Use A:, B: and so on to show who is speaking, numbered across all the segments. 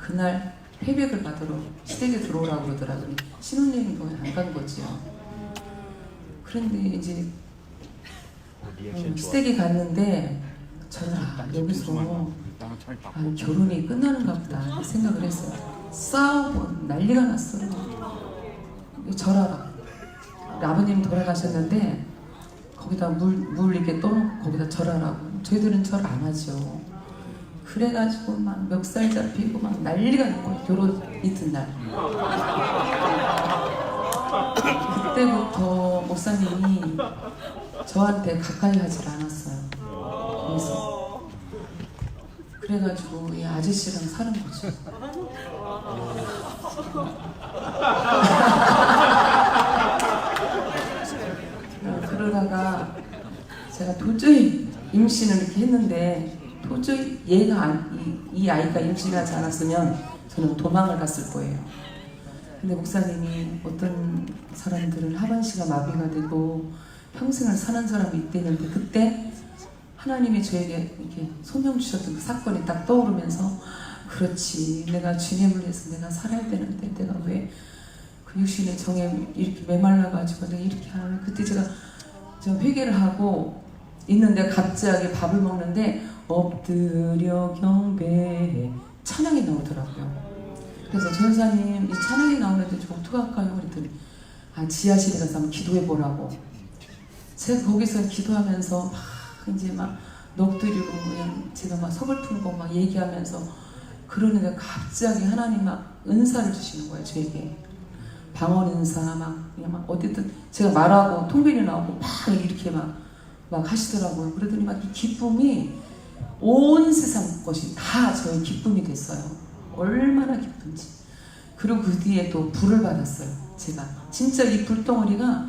A: 그날 회백을 받으러 시댁에 들어오라고 그러더라고요. 신혼여행도 안 간 거지요. 그런데 이제 시댁에 갔는데 저는 여기서 결혼이 끝나는가 보다 생각을 했어요. 싸우고 난리가 났어요. 절하라. 아버님이 돌아가셨는데 거기다 물 이렇게 떠놓고 거기다 절하라고. 저희들은 절 안 하죠. 그래가지고 막 멱살 잡히고 막 난리가 났고 결혼 이튿날 그때부터 목사님이 저한테 가까이 하질 않았어요. 그래서 그래가지고 이 아저씨랑 사는 거죠. 그러다가 제가 도저히 임신을 이렇게 했는데 도저히 이 아이가 임신하지 않았으면 저는 도망을 갔을 거예요. 근데 목사님이 어떤 사람들은 하반신가 마비가 되고 평생을 사는 사람이 있대는데 그때 하나님이 저에게 이렇게 소명 주셨던 그 사건이 딱 떠오르면서 그렇지, 내가 주님을 위해서 내가 살아야 되는데 내가 왜 그 육신의 정에 이렇게 메말라가지고 내가 이렇게 하나. 그때 제가 좀 회개를 하고 있는데 갑자기 밥을 먹는데 엎드려 경배해 찬양이 나오더라고요. 그래서 전사님 이 찬양이 나오는데 좀 어떡할까요? 그랬더니 지하실에 가서 한번 기도해 보라고. 제가 거기서 기도하면서 막 이제 막 넋두리고 그냥 제가 막 서글픈 거 막 얘기하면서 그러는데 갑자기 하나님 막 은사를 주시는 거예요. 저에게 방언 은사 막 그냥 막 어디든 제가 말하고 통변이 나오고 막 이렇게 막 하시더라고요. 그러더니 막 이 기쁨이 온 세상 것이 다 저의 기쁨이 됐어요. 얼마나 기쁜지. 그리고 그 뒤에 또 불을 받았어요. 제가 진짜 이 불덩어리가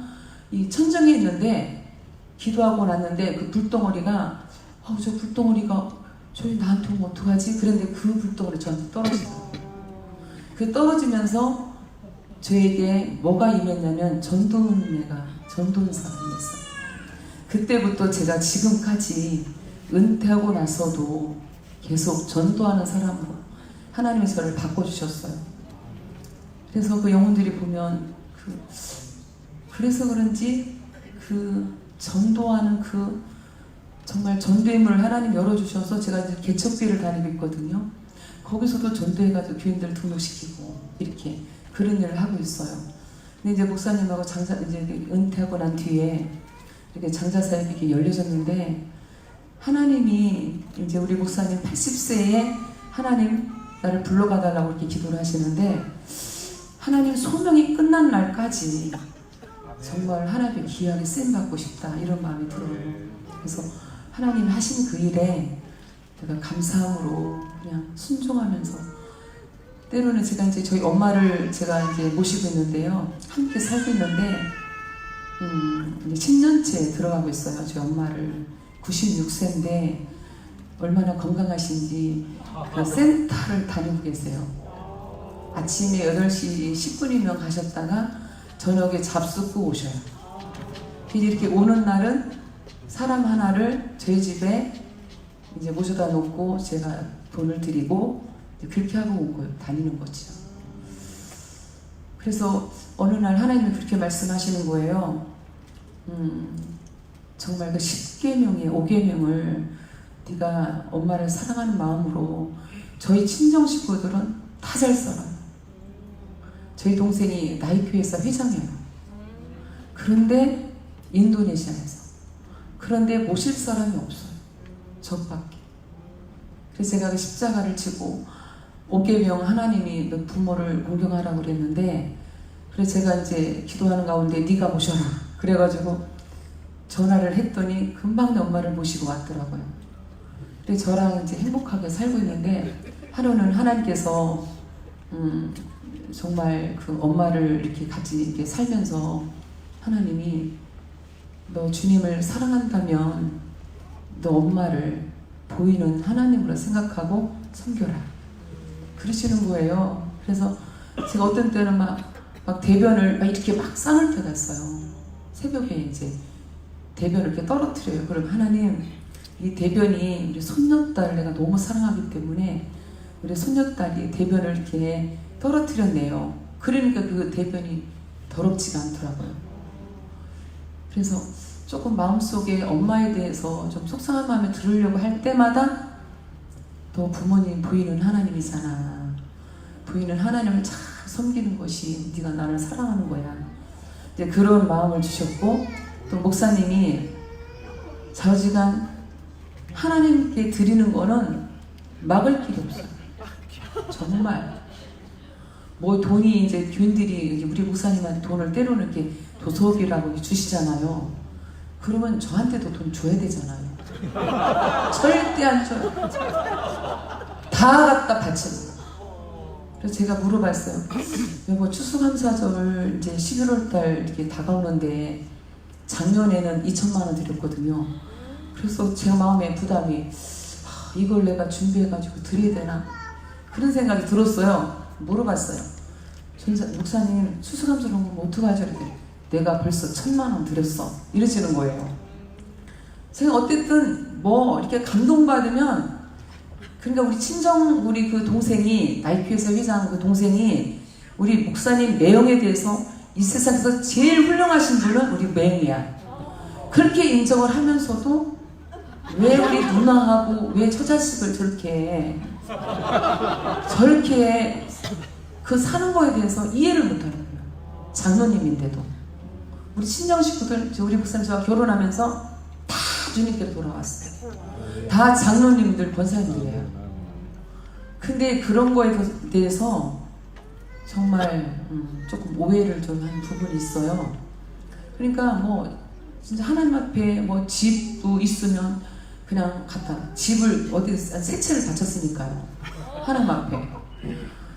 A: 이 천정에 있는데 기도하고 났는데 그 불덩어리가 저 불덩어리가 저희 나한테 오면 어떡하지? 그런데 그 불덩어리 저한테 떨어지더라고요. 그 떨어지면서 저에게 뭐가 임했냐면 전도사가 임했어요. 그때부터 제가 지금까지 은퇴하고 나서도 계속 전도하는 사람으로 하나님이 저를 바꿔주셨어요. 그래서 그 영혼들이 보면 그래서 그런지 그 전도하는 그 정말 전도임을 하나님 열어주셔서 제가 이제 개척교회를 다니고 있거든요. 거기서도 전도해가지고 교인들 등록시키고 이렇게 그런 일을 하고 있어요. 근데 이제 목사님하고 이제 은퇴하고 난 뒤에 이렇게 장자사역이 이렇게 열려졌는데 하나님이 이제 우리 목사님 80세에 하나님 나를 불러가달라고 이렇게 기도를 하시는데 하나님 소명이 끝난 날까지 정말 하나님의 귀하게 쓰임받고 싶다 이런 마음이 들어요. 그래서 하나님이 하신 그 일에 내가 감사함으로 그냥 순종하면서 때로는 제가 이제 저희 엄마를 제가 이제 모시고 있는데요. 함께 살고 있는데 이제 10년째 들어가고 있어요. 저희 엄마를 96세인데 얼마나 건강하신지 그 센터를 다니고 계세요. 아침에 8시 10분이면 가셨다가 저녁에 잡수고 오셔요. 이렇게 오는 날은 사람 하나를 저희 집에 이제 모셔다 놓고 제가 돈을 드리고 그렇게 하고 온 거예요. 다니는 거죠. 그래서 어느 날 하나님이 그렇게 말씀하시는 거예요. 정말 그 10계명의 5계명을 네가 엄마를 사랑하는 마음으로 저희 친정 식구들은 다 잘 살아요. 저희 동생이 나이교회에서 회장이에요. 그런데 인도네시아에서 그런데 모실 사람이 없어요. 저밖에. 그래서 제가 그 십자가를 지고 5계명 하나님이 너 부모를 공경하라고 그랬는데 그래서 제가 이제 기도하는 가운데 네가 모셔라 그래가지고 전화를 했더니 금방 내 엄마를 모시고 왔더라고요. 그래서 저랑 이제 행복하게 살고 있는데 하루는 하나님께서 정말 그 엄마를 이렇게 같이 이렇게 살면서 하나님이 너 주님을 사랑한다면 너 엄마를 보이는 하나님으로 생각하고 섬겨라 그러시는 거예요. 그래서 제가 어떤 때는 막 대변을 막 이렇게 막 싸놓을 때가 있어요. 새벽에 이제 대변을 이렇게 떨어뜨려요. 그럼 하나님 이 대변이 우리 손녀딸을 내가 너무 사랑하기 때문에 우리 손녀딸이 대변을 이렇게 떨어뜨렸네요. 그러니까 그 대변이 더럽지가 않더라고요. 그래서 조금 마음속에 엄마에 대해서 좀 속상한 마음에 들으려고 할 때마다 너 부모님 부인은 하나님이잖아. 부인은 하나님을 잘 섬기는 것이 네가 나를 사랑하는 거야. 이제 그런 마음을 주셨고, 또 목사님이 좌우지간 하나님께 드리는 거는 막을 길이 없어요. 정말 뭐 돈이 이제 교인들이 우리 목사님한테 돈을 때로는 이렇게 도서비라고 주시잖아요. 그러면 저한테도 돈 줘야 되잖아요. 절대 안 줘요. 다 갖다 바쳐요. 그래서 제가 물어봤어요. 여보, 추수감사절 이제 11월달 이렇게 다가오는데 작년에는 2천만 원 드렸거든요. 그래서 제 마음에 부담이, 이걸 내가 준비해가지고 드려야 되나? 그런 생각이 들었어요. 물어봤어요. 목사님, 추수감사절 오면 어떡하죠? 내가 벌써 1,000만 원 드렸어. 이러시는 거예요. 제가 어쨌든 뭐 이렇게 감동받으면, 그러니까 우리 그 동생이, 나이키에서 회장 그 동생이 우리 목사님 매형에 대해서 이 세상에서 제일 훌륭하신 분은 우리 매형이야. 그렇게 인정을 하면서도 왜 우리 누나하고 왜 처자식을 저렇게 그 사는 거에 대해서 이해를 못하는 거예요. 장로님인데도. 우리 친정 식구들, 우리 목사님 저와 결혼하면서 다 주님께로 돌아왔어요. 다 장로님들, 권사님들이에요. 근데 그런 거에 대해서 정말 조금 오해를 좀 한 부분이 있어요. 그러니까 뭐 진짜 하나님 앞에 뭐 집도 있으면 그냥 갖다, 집을 어디 세 채를 바쳤으니까요. 하나님 앞에.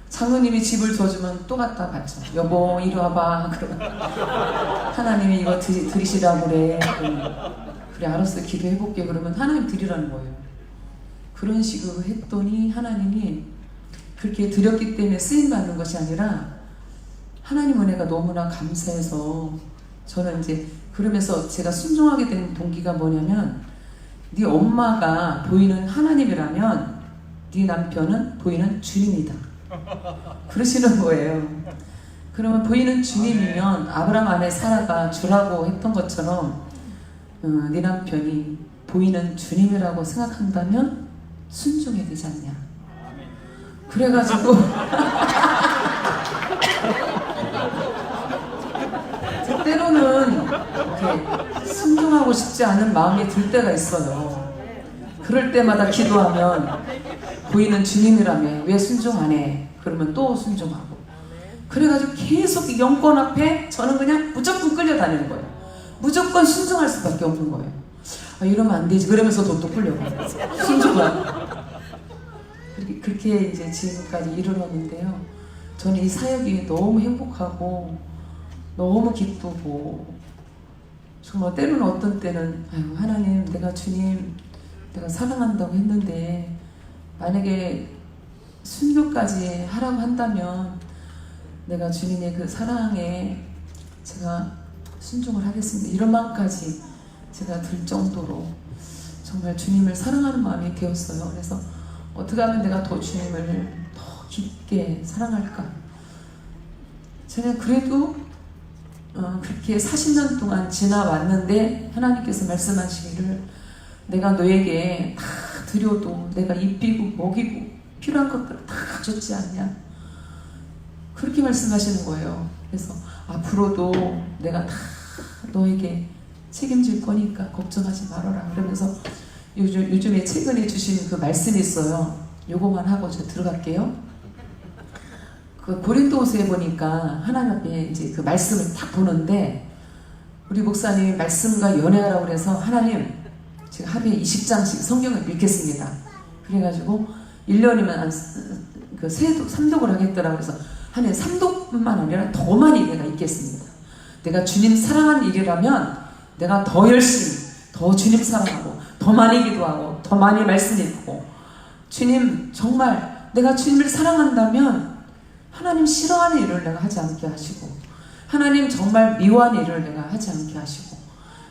A: 장로님이 집을 줘주면 또 갖다 바쳐. 여보 이리 와봐. 그러면 하나님이 이거 드리시라고 그래. 그래 알았어, 기도해볼게. 그러면 하나님 드리라는 거예요. 그런 식으로 했더니 하나님이 그렇게 드렸기 때문에 쓰임받는 것이 아니라 하나님 은혜가 너무나 감사해서, 저는 이제 그러면서 제가 순종하게 된 동기가 뭐냐면, 네 엄마가 보이는 하나님이라면 네 남편은 보이는 주님이다. 그러시는 거예요. 그러면 보이는 주님이면 아브라함 안에 사라가 주라고 했던 것처럼 네 남편이 보이는 주님이라고 생각한다면 순종해야 되지 않냐. 그래가지고 때로는 이렇게 순종하고 싶지 않은 마음이 들 때가 있어요. 그럴 때마다 기도하면 보이는 주님이라며 왜 순종 안 해? 그러면 또 순종하고. 그래가지고 계속 영권 앞에 저는 그냥 무조건 끌려다니는 거예요. 무조건 순종할 수밖에 없는 거예요. 아, 이러면 안 되지. 그러면서도 또 끌려가요. 순종하고. 그렇게 이제 지금까지 이르렀는데요. 저는 이 사역이 너무 행복하고 너무 기쁘고, 정말 때로는 어떤 때는 아유 하나님, 내가 주님 내가 사랑한다고 했는데 만약에 순교까지 하라고 한다면 내가 주님의 그 사랑에 제가 순종을 하겠습니다. 이런 마음까지 제가 들 정도로 정말 주님을 사랑하는 마음이 되었어요. 그래서 어떻게 하면 내가 더 주님을 더 깊게 사랑할까? 제가 그래도 그렇게 40년 동안 지나왔는데 하나님께서 말씀하시기를 내가 너에게 다 드려도 내가 입히고 먹이고 필요한 것들을 다 줬지 않냐, 그렇게 말씀하시는 거예요. 그래서 앞으로도 내가 다 너에게 책임질 거니까 걱정하지 말아라. 그러면서 요즘에 최근에 주신 그 말씀이 있어요. 요거만 하고 저 들어갈게요. 그 고린도후서에 보니까 하나님 앞에 이제 그 말씀을 딱 보는데, 우리 목사님이 말씀과 연애하라고 그래서 하나님 제가 하루에 20장씩 성경을 읽겠습니다. 그래가지고 1년이면 그 3독을 하겠더라고. 그래서 한 해 3독뿐만 아니라 더 많이 내가 읽겠습니다. 내가 주님 사랑하는 일이라면 내가 더 열심히 더 주님 사랑하고 더 많이 기도하고 더 많이 말씀 읽고, 주님 정말 내가 주님을 사랑한다면 하나님 싫어하는 일을 내가 하지 않게 하시고, 하나님 정말 미워하는 일을 내가 하지 않게 하시고,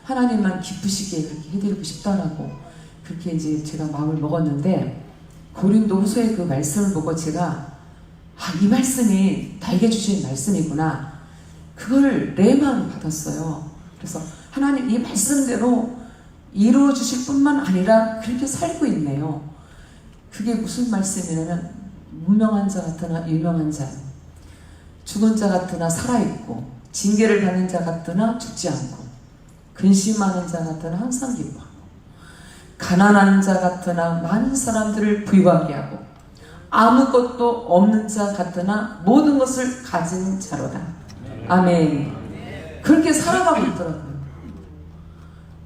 A: 하나님만 기쁘시게 그렇게 해드리고 싶다라고 그렇게 이제 제가 마음을 먹었는데, 고린도후서의 그 말씀을 보고 제가 이 말씀이 나에게 주신 말씀이구나. 그걸 레마를 받았어요. 그래서 하나님 이 말씀대로 이루어 주실 뿐만 아니라 그렇게 살고 있네요. 그게 무슨 말씀이냐면 무명한 자 같으나 유명한 자, 죽은 자 같으나 살아있고 징계를 받는 자 같으나 죽지 않고 근심하는 자 같으나 항상 기뻐하고 가난한 자 같으나 많은 사람들을 부유하게 하고 아무것도 없는 자 같으나 모든 것을 가진 자로다. 아멘. 그렇게 살아가고 있더라고요.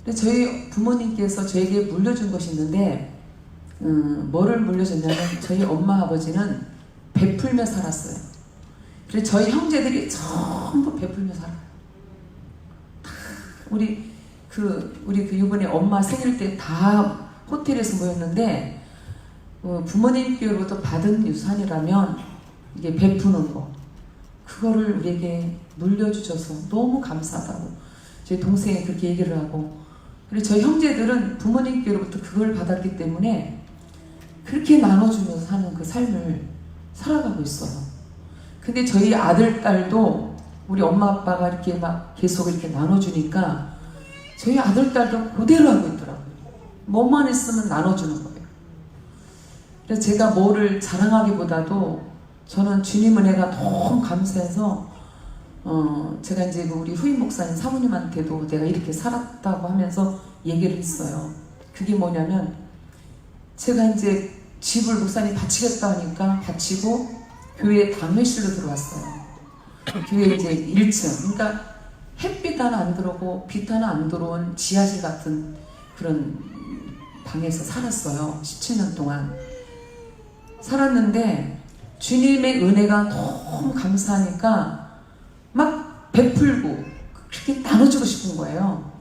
A: 근데 저희 부모님께서 저에게 물려준 것이 있는데 뭐를 물려줬냐면 저희 엄마 아버지는 베풀며 살았어요. 그래서 저희 형제들이 전부 베풀며 살아요. 우리 이번에 엄마 생일 때 다 호텔에서 모였는데 부모님께로부터 받은 유산이라면 이게 베푸는 거, 그거를 우리에게 물려주셔서 너무 감사하다고 저희 동생이 그렇게 얘기를 하고, 그리고 저희 형제들은 부모님께로부터 그걸 받았기 때문에 그렇게 나눠주면서 사는 그 삶을 살아가고 있어요. 근데 저희 아들, 딸도 우리 엄마 아빠가 이렇게 막 계속 이렇게 나눠주니까 저희 아들, 딸도 그대로 하고 있더라고요. 뭐만 있으면 나눠주는 거예요. 그래서 제가 뭐를 자랑하기보다도 저는 주님 은혜가 너무 감사해서 제가 이제 우리 후임 목사님 사모님한테도 내가 이렇게 살았다고 하면서 얘기를 했어요. 그게 뭐냐면 제가 이제 집을 목사님 바치겠다 하니까 바치고 교회 당회실로 들어왔어요. 교회 이제 1층. 그러니까 햇빛 하나 안 들어오고 빛 하나 안 들어온 지하실 같은 그런 방에서 살았어요. 17년 동안 살았는데 주님의 은혜가 너무 감사하니까 막 베풀고 그렇게 나눠주고 싶은 거예요.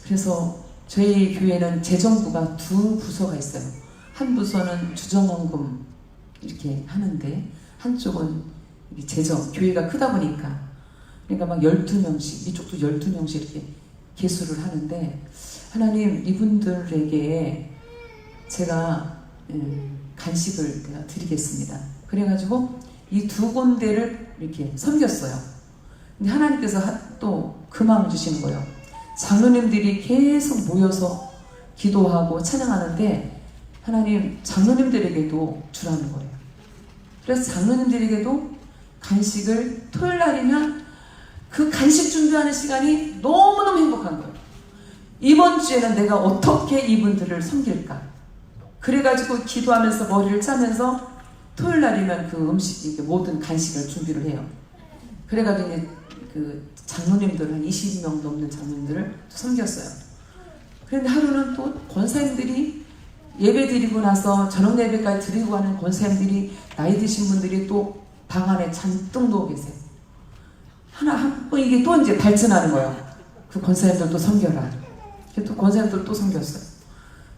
A: 그래서 저희 교회는 재정부가 두 부서가 있어요. 한 부서는 주정원금 이렇게 하는데 한쪽은 재정, 교회가 크다 보니까 그러니까 막 12명씩, 이쪽도 12명씩 이렇게 개수를 하는데 하나님 이분들에게 제가 간식을 내가 드리겠습니다. 그래가지고 이 두 군데를 이렇게 섬겼어요. 근데 하나님께서 또 그 마음 주시는 거예요. 장로님들이 계속 모여서 기도하고 찬양하는데 하나님 장로님들에게도 주라는 거예요. 그래서 장로님들에게도 간식을 토요일 날이면 그 간식 준비하는 시간이 너무너무 행복한 거예요. 이번 주에는 내가 어떻게 이분들을 섬길까? 그래가지고 기도하면서 머리를 짜면서 토요일 날이면 그 음식, 모든 간식을 준비를 해요. 그래가지고 이제 그 장로님들 한 20명 넘는 장로님들을 섬겼어요. 그런데 하루는 또 권사님들이 예배 드리고 나서 저녁 예배까지 드리고 하는 권사님들이 나이 드신 분들이 또 방 안에 잔뜩 누워 계세요. 이게 또 이제 발전하는 거예요. 그 권사님들도 섬겨라. 또 권사님들 또 섬겼어요.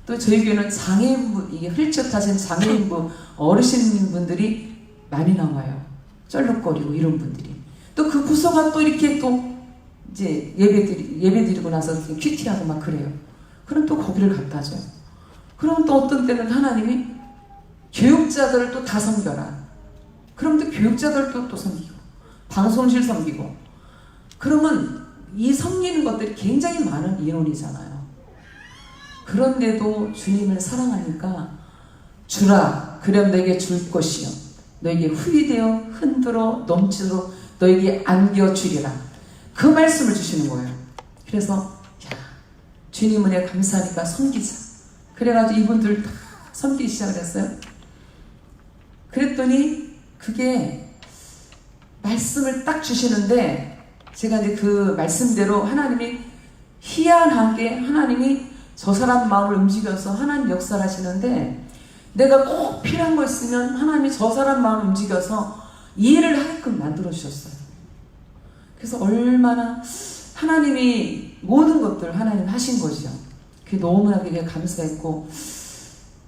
A: 또 저희 교회는 장애인분, 이게 휠체어타신 장애인분 어르신분들이 많이 나와요. 쩔룩거리고 이런 분들이. 또 그 부서가 또 이렇게 또 이제 예배 드리고 나서 큐티하고 막 그래요. 그럼 또 거기를 갖다 줘요. 그럼 또 어떤 때는 하나님이 교육자들을 또 다 섬겨라. 그럼 또 교육자들도 또 섬기고 방송실 섬기고, 그러면 이 섬기는 것들이 굉장히 많은 인원이잖아요. 그런데도 주님을 사랑하니까 주라 그럼 너에게 줄 것이요 너에게 후히되어 흔들어 넘치도록 너에게 안겨주리라. 그 말씀을 주시는 거예요. 그래서 주님 은혜 감사하니까 섬기자. 그래가지고 이분들 다 섬기기 시작을 했어요. 그랬더니 그게 말씀을 딱 주시는데 제가 이제 그 말씀대로 하나님이 희한하게 하나님이 저 사람 마음을 움직여서 하나님 역사를 하시는데, 내가 꼭 필요한 거 있으면 하나님이 저 사람 마음을 움직여서 이해를 하게끔 만들어 주셨어요. 그래서 얼마나 하나님이 모든 것들을 하나님 하신 거죠. 그게 너무나 그게 감사했고,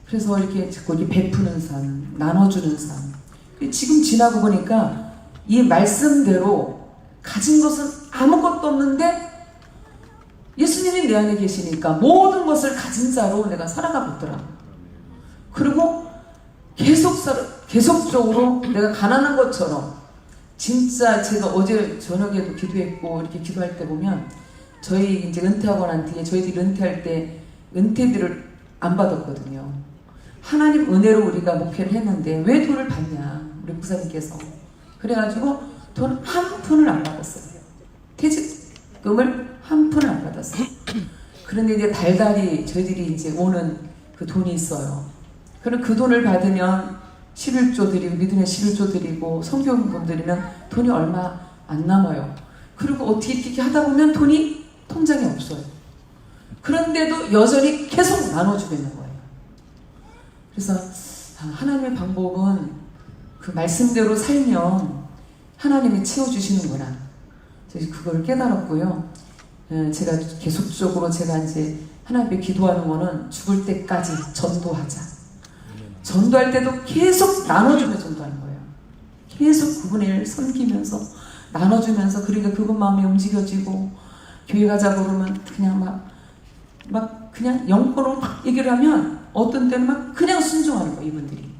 A: 그래서 이렇게 자꾸 이렇게 베푸는 삶, 나눠주는 삶. 지금 지나고 보니까 이 말씀대로 가진 것은 아무것도 없는데 예수님이 내 안에 계시니까 모든 것을 가진 자로 내가 살아가고 있더라고요. 그리고 계속적으로 내가 가난한 것처럼, 진짜 제가 어제 저녁에도 기도했고 이렇게 기도할 때 보면, 저희 이제 은퇴하고 난 뒤에 저희들이 은퇴할 때 은퇴비를 안 받았거든요. 하나님 은혜로 우리가 목회를 했는데 왜 돈을 받냐, 우리 목사님께서. 그래가지고 돈 한 푼을 안 받았어요. 퇴직금을 한 푼을 안 받았어요. 그런데 이제 달달이 저희들이 이제 오는 그 돈이 있어요. 그럼 그 돈을 받으면 11조 드리고, 믿음의 11조 드리고, 성경본 드리면 돈이 얼마 안 남아요. 그리고 어떻게 이렇게 하다 보면 돈이 통장에 없어요. 그런데도 여전히 계속 나눠주고 있는 거예요. 그래서 하나님의 방법은 그 말씀대로 살면 하나님이 채워주시는구나. 그걸 깨달았고요. 제가 계속적으로 제가 이제 하나님께 기도하는 거는 죽을 때까지 전도하자. 전도할 때도 계속 나눠주며 전도하는 거예요. 계속 그분의 일을 섬기면서 나눠주면서, 그러니까 그분 마음이 움직여지고, 교회 가자고 그러면 그냥 막 그냥 영권으로 막 얘기를 하면 어떤 때는 막 그냥 순종하는 거예요, 이분들이.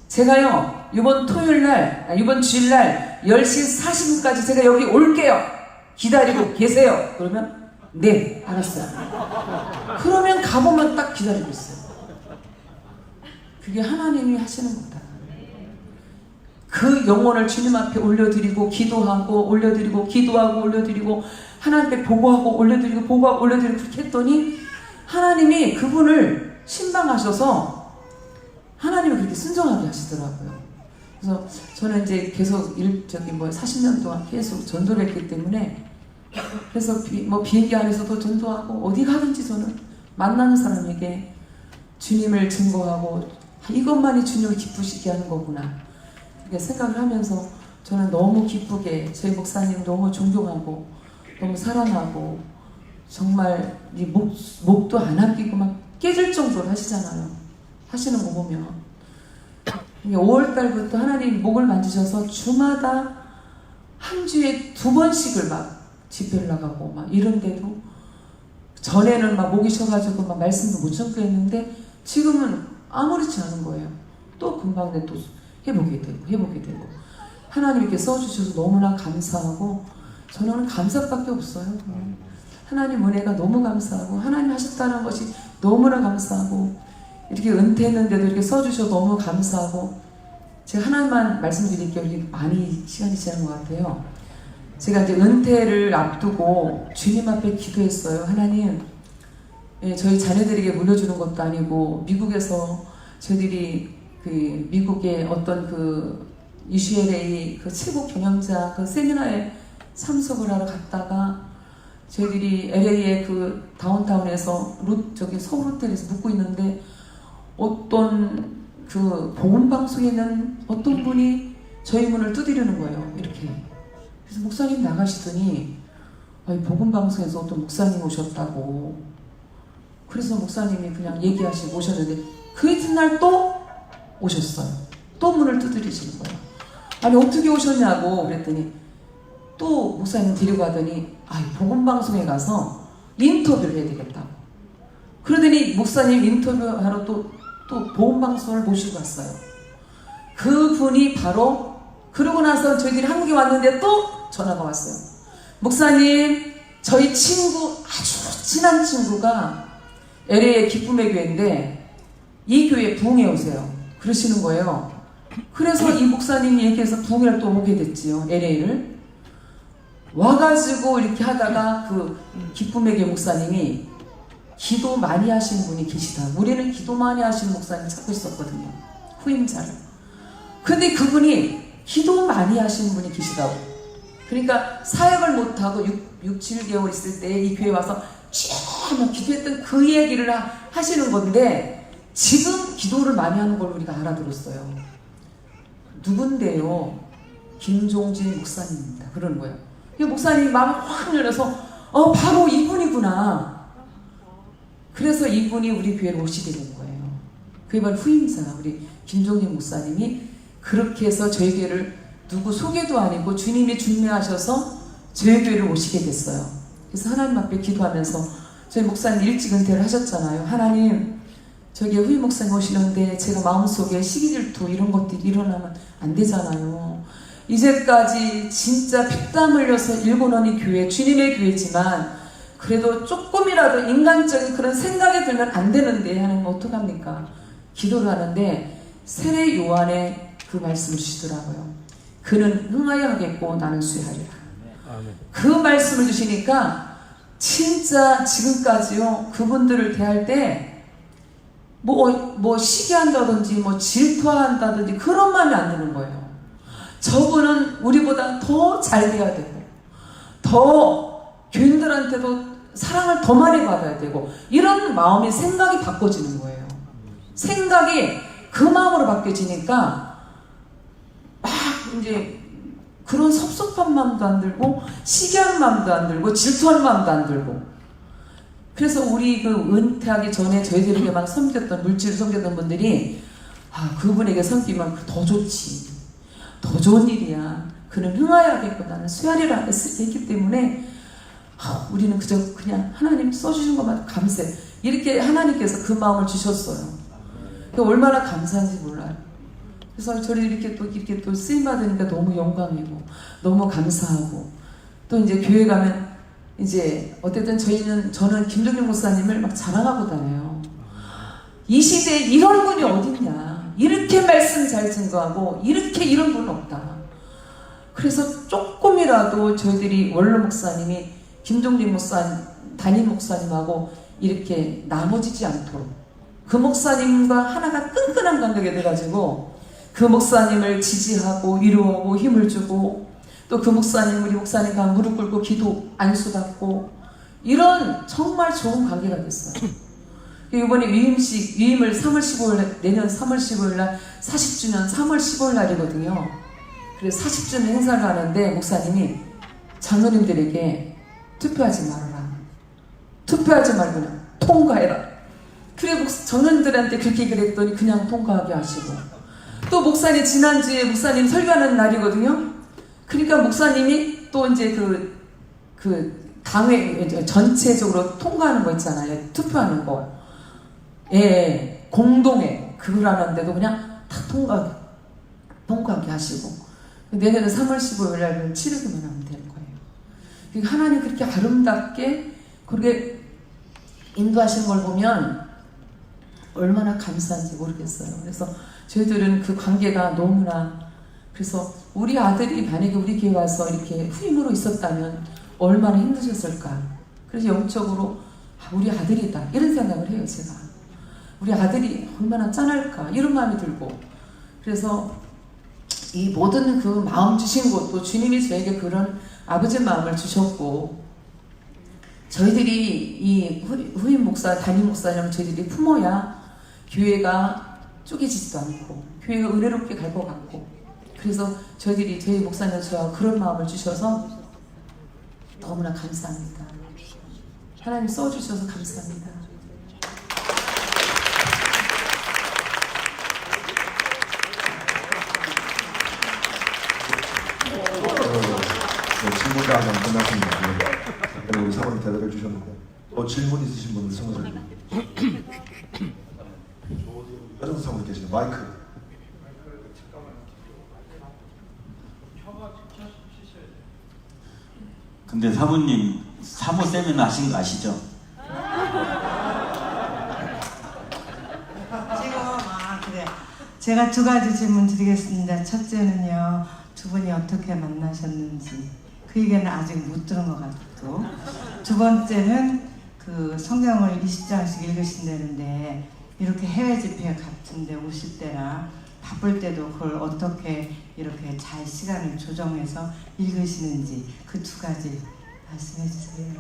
A: 제가요, 이번 주일날 10시 40분까지 제가 여기 올게요. 기다리고 계세요. 그러면 네, 알았어요. 그러면 가보면 딱 기다리고 있어요. 그게 하나님이 하시는 거다. 그 영혼을 주님 앞에 올려드리고 기도하고 올려드리고 기도하고 올려드리고, 하나님께 보고하고 올려드리고 보고하고 올려드리고, 그렇게 했더니 하나님이 그분을 신방하셔서 하나님이 그렇게 순종하게 하시더라고요. 그래서 저는 이제 계속 40년 동안 계속 전도를 했기 때문에, 그래서 비행기 안에서도 전도하고 어디 가든지 저는 만나는 사람에게 주님을 증거하고, 이것만이 주님을 기쁘시게 하는 거구나 이렇게 생각을 하면서, 저는 너무 기쁘게 저희 목사님 너무 존경하고 너무 사랑하고, 정말 이 목도 안 아끼고 막 깨질 정도로 하시잖아요. 하시는 거 보면 5월달부터 하나님 목을 만지셔서 주마다 한 주에 2번씩을 막 집회를 나가고 막 이런데도, 전에는 막 목이 쉬어가지고 막 말씀도 못 전고 했는데 지금은 아무렇지 않은 거예요. 또 금방 또 해보게 되고 하나님 이렇게 써주셔서 너무나 감사하고, 저는 감사밖에 없어요. 하나님 은혜가 너무 감사하고, 하나님 하셨다는 것이 너무나 감사하고, 이렇게 은퇴했는데도 이렇게 써주셔서 너무 감사하고. 제가 하나만 말씀드릴게요. 이게 많이 시간이 지난 것 같아요. 제가 이제 은퇴를 앞두고 주님 앞에 기도했어요. 하나님, 저희 자녀들에게 물려주는 것도 아니고, 미국에서 저희들이 그 미국의 어떤 그 UCLA 그 최고 경영자 그 세미나에 참석을 하러 갔다가, 저희들이 LA의 그 다운타운에서 서울 호텔에서 묵고 있는데, 어떤 그 복음방송에 있는 어떤 분이 저희 문을 두드리는 거예요. 이렇게. 그래서 목사님 나가시더니, 복음방송에서 어떤 목사님 오셨다고. 그래서 목사님이 그냥 얘기하시고 오셨는데, 그 이튿날 또 오셨어요. 또 문을 두드리시는 거예요. 아니 어떻게 오셨냐고 그랬더니, 또 목사님 데리고 가더니 복음방송에 가서 인터뷰를 해야 되겠다고. 그러더니 목사님 인터뷰하러 또 복음방송을 모시고 왔어요. 그분이 바로, 그러고 나서 저희들이 한국에 왔는데 또 전화가 왔어요. 목사님, 저희 친구, 아주 친한 친구가 LA의 기쁨의 교회인데 이 교회에 부흥해 오세요. 그러시는 거예요. 그래서 이 목사님이 얘기해서 부흥회를 또 오게 됐지요. LA를 와가지고 이렇게 하다가 그 기쁨의 교회 목사님이 기도 많이 하시는 분이 계시다. 우리는 기도 많이 하시는 목사님 찾고 있었거든요. 후임자를. 근데 그분이 기도 많이 하시는 분이 계시다고. 그러니까 사역을 못하고 6, 7개월 있을 때 이 교회에 와서 쭉 기도했던 그 얘기를 하시는 건데, 지금 기도를 많이 하는 걸 우리가 알아들었어요. 누군데요? 김종진 목사님입니다. 그러는 거예요. 이 목사님이 마음을 확 열어서 바로 이분이구나. 그래서 이분이 우리 교회를 오시게 된 거예요. 그게 바로 후임자 우리 김종진 목사님이 그렇게 해서 저희 교회를 누구 소개도 아니고 주님이 준비하셔서 저희 교회를 오시게 됐어요. 그래서 하나님 앞에 기도하면서, 저희 목사님 일찍 은퇴를 하셨잖아요. 하나님, 저기 후임 목사님 오시는데 제가 마음속에 시기 질투 이런 것들이 일어나면 안 되잖아요. 이제까지 진짜 피땀 흘려서 일본원이 교회, 주님의 교회지만 그래도 조금이라도 인간적인 그런 생각이 들면 안 되는데 하나님 어떡합니까? 기도를 하는데 세례 요한의 그 말씀을 주시더라고요. 그는 흥하여 하겠고 나는 수혜하리라. 그 말씀을 주시니까 진짜 지금까지요 그분들을 대할 때 뭐 시기한다든지 뭐 질투한다든지 그런 마음이 안 드는 거예요. 저분은 우리보다 더 잘 돼야 되고 더 교인들한테도 사랑을 더 많이 받아야 되고 이런 마음이 생각이 바꿔지는 거예요. 생각이 그 마음으로 바뀌어지니까 막 이제 그런 섭섭한 마음도 안 들고 시기한 마음도 안 들고 질투하는 마음도 안 들고 그래서 우리 그 은퇴하기 전에 저희들에게 막 섬겼던 물질을 섬겼던 분들이 그분에게 섬기면 더 좋지 더 좋은 일이야 그는 흥하여야겠고 나는 수혜하리라 했기 때문에 우리는 그냥 하나님 써주신 것만 감사해 이렇게 하나님께서 그 마음을 주셨어요. 얼마나 감사한지 몰라요. 그래서 저를 이렇게 또 쓰임받으니까 너무 영광이고 너무 감사하고 또 이제 교회 가면 이제 어쨌든 저는 김종민 목사님을 막 자랑하고 다녀요. 이 시대에 이런 분이 어딨냐 이렇게 말씀 잘 증거하고 이렇게 이런 분은 없다. 그래서 조금이라도 저희들이 원로 목사님이 김종민 목사님 담임 목사님하고 이렇게 나눠지지 않도록 그 목사님과 하나가 끈끈한 관계가 돼가지고 그 목사님을 지지하고 위로하고 힘을 주고 또 그 목사님 우리 목사님과 무릎 꿇고 기도 안수받고 이런 정말 좋은 관계가 됐어요. 이번에 위임을 3월 15일 내년 3월 15일 날 40주년 3월 15일 날이거든요. 그래서 40주년 행사를 하는데 목사님이 장로님들에게 투표하지 말아라. 투표하지 말고 그냥 통과해라. 그래 장로님들한테 그렇게 그랬더니 그냥 통과하게 하시고 또 목사님 지난주에 목사님 설교하는 날이거든요. 그러니까 목사님이 또 이제 그 당회 전체적으로 통과하는 거 있잖아요. 투표하는 거. 예, 공동회 그걸 하는데도 그냥 다 통과하게 하시고 내년에 3월 15일 날 치르기만 하면 되는 거예요. 그러니까 하나님 그렇게 아름답게 그렇게 인도하시는 걸 보면 얼마나 감사한지 모르겠어요. 그래서 저희들은 그 관계가 너무나 그래서 우리 아들이 만약에 우리 교회 와서 이렇게 후임으로 있었다면 얼마나 힘드셨을까. 그래서 영적으로 우리 아들이다 이런 생각을 해요. 제가 우리 아들이 얼마나 짠할까 이런 마음이 들고 그래서 이 모든 그 마음 주신 것도 주님이 저에게 그런 아버지 마음을 주셨고 저희들이 이 후임 목사 담임 목사님을 저희들이 품어야 교회가 쪼개지지도 않고 교회가 은혜롭게 갈 것 같고 그래서 저희 목사님 저와 그런 마음을 주셔서 너무나 감사합니다. 하나님 써주셔서 감사합니다.
B: 질문이 아직 안 끝났습니다. 우리 사모님 대답해 주셨는데 질문 있으신 분들 손을 들고 여정 사모님 계시네. 마이크.
C: 근데 사모님 사모 세미나 하신 거 아시죠?
D: 그래. 제가 두 가지 질문 드리겠습니다. 첫째는요, 두 분이 어떻게 만나셨는지 그 얘기는 아직 못 들은 것 같고, 두 번째는 그 성경을 20장씩 읽으신다는데 이렇게 해외 집회 같은 데 오실 때나 바쁠 때도 그걸 어떻게 이렇게 잘 시간을 조정해서 읽으시는지 그 두 가지 말씀해 주세요.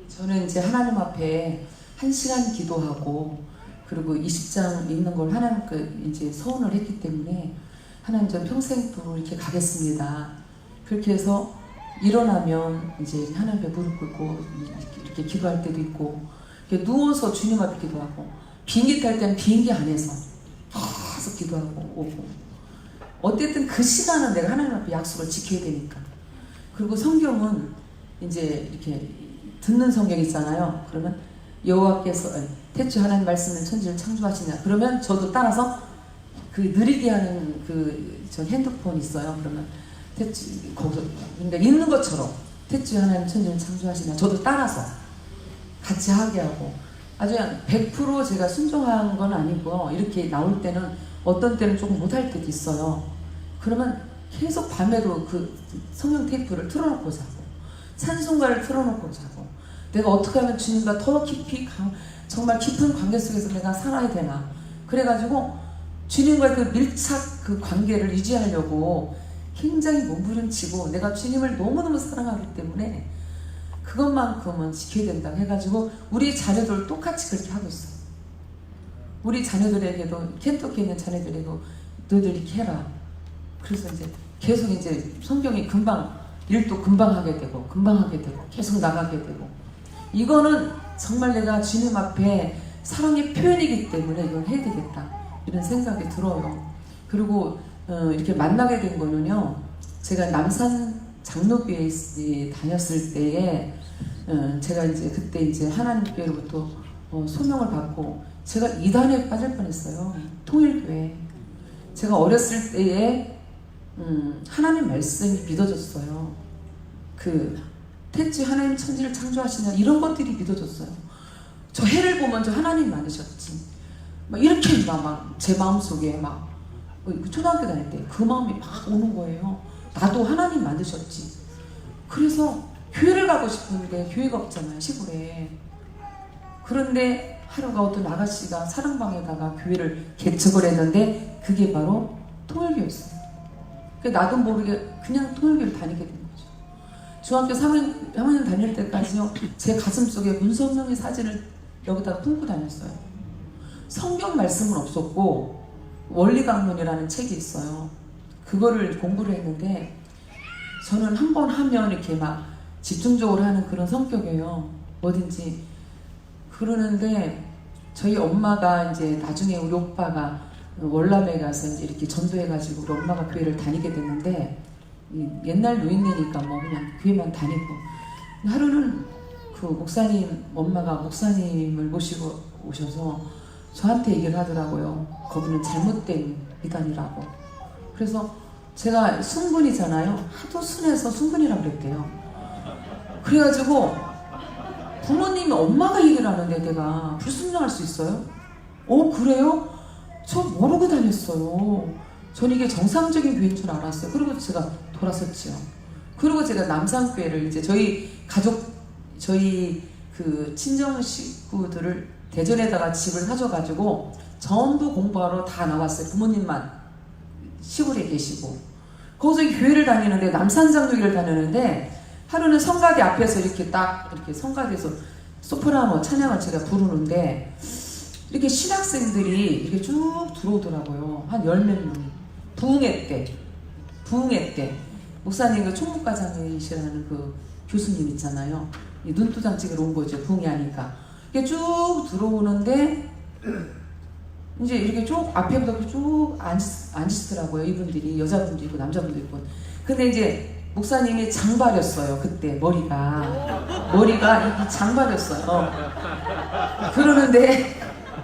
A: 저는 이제 하나님 앞에 1시간 기도하고 그리고 20장 읽는 걸 하나님 이제 서원을 했기 때문에 하나님 저 평생토록 이렇게 가겠습니다. 그렇게 해서 일어나면 이제 하나님 앞에 무릎 꿇고 이렇게 기도할 때도 있고 이렇게 누워서 주님 앞에 기도하고 비행기 탈 때는 비행기 안에서 계속 기도하고 오고 어쨌든 그 시간은 내가 하나님 앞에 약속을 지켜야 되니까. 그리고 성경은 이제 이렇게 듣는 성경 있잖아요. 그러면 여호와께서 태초 하나님 말씀은 천지를 창조하시냐. 그러면 저도 따라서 그 느리게 하는 저 핸드폰 있어요. 그러면 태초 거기서 그러니까 있는 것처럼 태초 하나님 천지를 창조하시냐. 저도 따라서 같이 하게 하고 아주 100% 제가 순종한 건 아니고 이렇게 나올 때는 어떤 때는 조금 못할 때도 있어요. 그러면 계속 밤에도 그 성경 테이프를 틀어놓고 자고 찬송가를 틀어놓고 자고 내가 어떻게 하면 주님과 더 깊이 정말 깊은 관계 속에서 내가 살아야 되나. 그래가지고 주님과의 그 밀착 그 관계를 유지하려고 굉장히 몸부림치고 내가 주님을 너무너무 사랑하기 때문에 그것만큼은 지켜야 된다고 해가지고 우리 자녀들 똑같이 그렇게 하고 있어. 우리 자녀들에게도 켄터키에 있는 자녀들에게도 너희들 이렇게 해라. 그래서 이제 계속 이제 성경이 금방 일도 금방 하게 되고 계속 나가게 되고 이거는 정말 내가 주님 앞에 사랑의 표현이기 때문에 이걸 해야 되겠다 이런 생각이 들어요. 그리고 이렇게 만나게 된 거는요, 제가 남산 장로교회에 다녔을 때에 제가 이제 그때 이제 하나님께로부터 소명을 받고 제가 이단에 빠질 뻔했어요. 통일교회. 제가 어렸을 때에 하나님 말씀이 믿어졌어요. 그 태초에 하나님 천지를 창조하시냐 이런 것들이 믿어졌어요. 저 해를 보면 저 하나님 만드셨지. 막 이렇게 막 제 마음속에 막 초등학교 다닐 때 그 마음이 막 오는 거예요. 나도 하나님 만드셨지. 그래서 교회를 가고 싶은데 교회가 없잖아요, 시골에. 그런데 하루가 어떤 아가씨가 사랑방에다가 교회를 개척을 했는데 그게 바로 통일교였어요. 나도 모르게 그냥 통일교를 다니게 된 거죠. 중학교 3학년 다닐 때까지요, 제 가슴속에 문성명의 사진을 여기다가 품고 다녔어요. 성경 말씀은 없었고 원리강론이라는 책이 있어요. 그거를 공부를 했는데 저는 한 번 하면 이렇게 막 집중적으로 하는 그런 성격이에요. 뭐든지. 그러는데 저희 엄마가 이제 나중에 우리 오빠가 월남에 가서 이제 이렇게 전도해가지고 우리 엄마가 교회를 다니게 됐는데 옛날 노인네니까 뭐 그냥 교회만 다니고 하루는 그 목사님 엄마가 목사님을 모시고 오셔서 저한테 얘기를 하더라고요. 거기는 잘못된 이단이라고. 그래서 제가 순근이잖아요. 하도 순해서 순근이라고 그랬대요. 그래가지고 부모님이 엄마가 얘기를 하는데 내가 불순종할 수 있어요? 그래요? 저 모르고 다녔어요. 전 이게 정상적인 교회인 줄 알았어요. 그리고 제가 돌아섰지요. 그리고 제가 남산교회를 이제 저희 가족, 저희 그 친정 식구들을 대전에다가 집을 사줘가지고 전부 공부하러 다 나왔어요. 부모님만 시골에 계시고. 거기서 교회를 다니는데, 남산장로교회를 다니는데, 하루는 성가대 앞에서 이렇게 딱, 이렇게 성가대에서 소프라노 찬양을 제가 부르는데, 이렇게 신학생들이 이렇게 쭉 들어오더라고요. 한 10몇 명이. 부흥회 때. 목사님 그 총무과장이시라는 그 교수님 있잖아요. 이 눈두장찌개로 온 거죠. 부흥회 하니까. 이게 쭉 들어오는데, 이제 이렇게 쭉 앞에부터 쭉 앉으시더라고요. 이분들이. 여자분도 있고 남자분도 있고. 근데 이제 목사님이 장발이었어요. 그때 머리가 이렇게 장발이었어요. 그러는데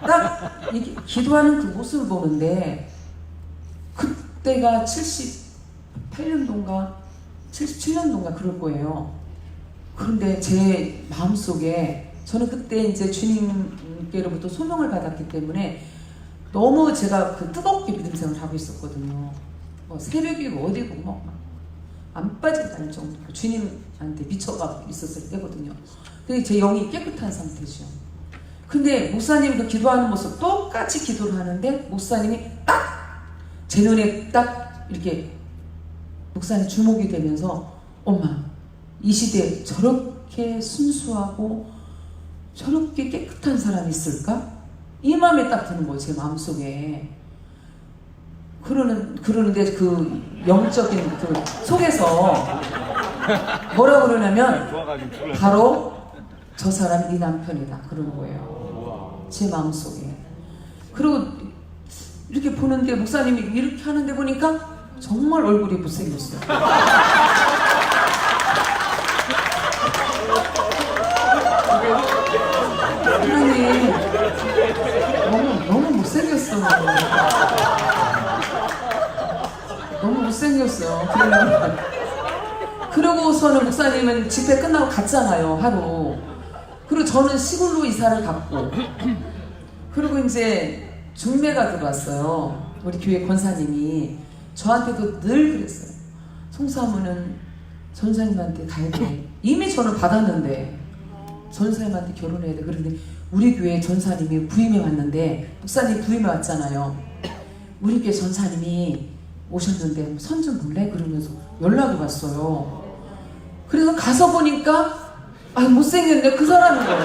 A: 딱 이렇게 기도하는 그 모습을 보는데 그때가 78년도인가 77년도인가 그럴 거예요. 그런데 제 마음속에 저는 그때 이제 주님께로부터 소명을 받았기 때문에 너무 제가 그 뜨겁게 믿음 생활을 하고 있었거든요. 뭐 새벽이고 어디고 뭐 안 빠진다는 정도로 주님한테 미쳐가고 있었을 때거든요. 근데 제 영이 깨끗한 상태죠. 근데 목사님 그 기도하는 모습 똑같이 기도를 하는데 목사님이 딱 제 눈에 딱 이렇게 목사님 주목이 되면서 엄마, 이 시대에 저렇게 순수하고 저렇게 깨끗한 사람이 있을까? 이 마음에 딱 드는 거예요. 제 마음속에. 그러는데 그 영적인 그 속에서 뭐라고 그러냐면 바로 저 사람이 네 남편이다 그러는 거예요. 제 마음속에. 그리고 이렇게 보는데 목사님이 이렇게 하는데 보니까 정말 얼굴이 못생겼어요. 못생겼어. 너무 못생겼어. 그러고서는 목사님은 집회 끝나고 갔잖아요, 하루. 그리고 저는 시골로 이사를 갔고, 그리고 이제 중매가 들어왔어요. 우리 교회 권사님이 저한테도 늘 그랬어요. 송사무는 전사님한테 가야 돼. 이미 저는 받았는데 전사님한테 결혼해야 돼. 그런데 우리 교회 전사님이 부임해 왔는데, 목사님 부임해 왔잖아요. 우리 교회 전사님이 오셨는데 선 좀 볼래? 그러면서 연락이 왔어요. 그래서 가서 보니까 아, 못생겼네, 그 사람인 거예요.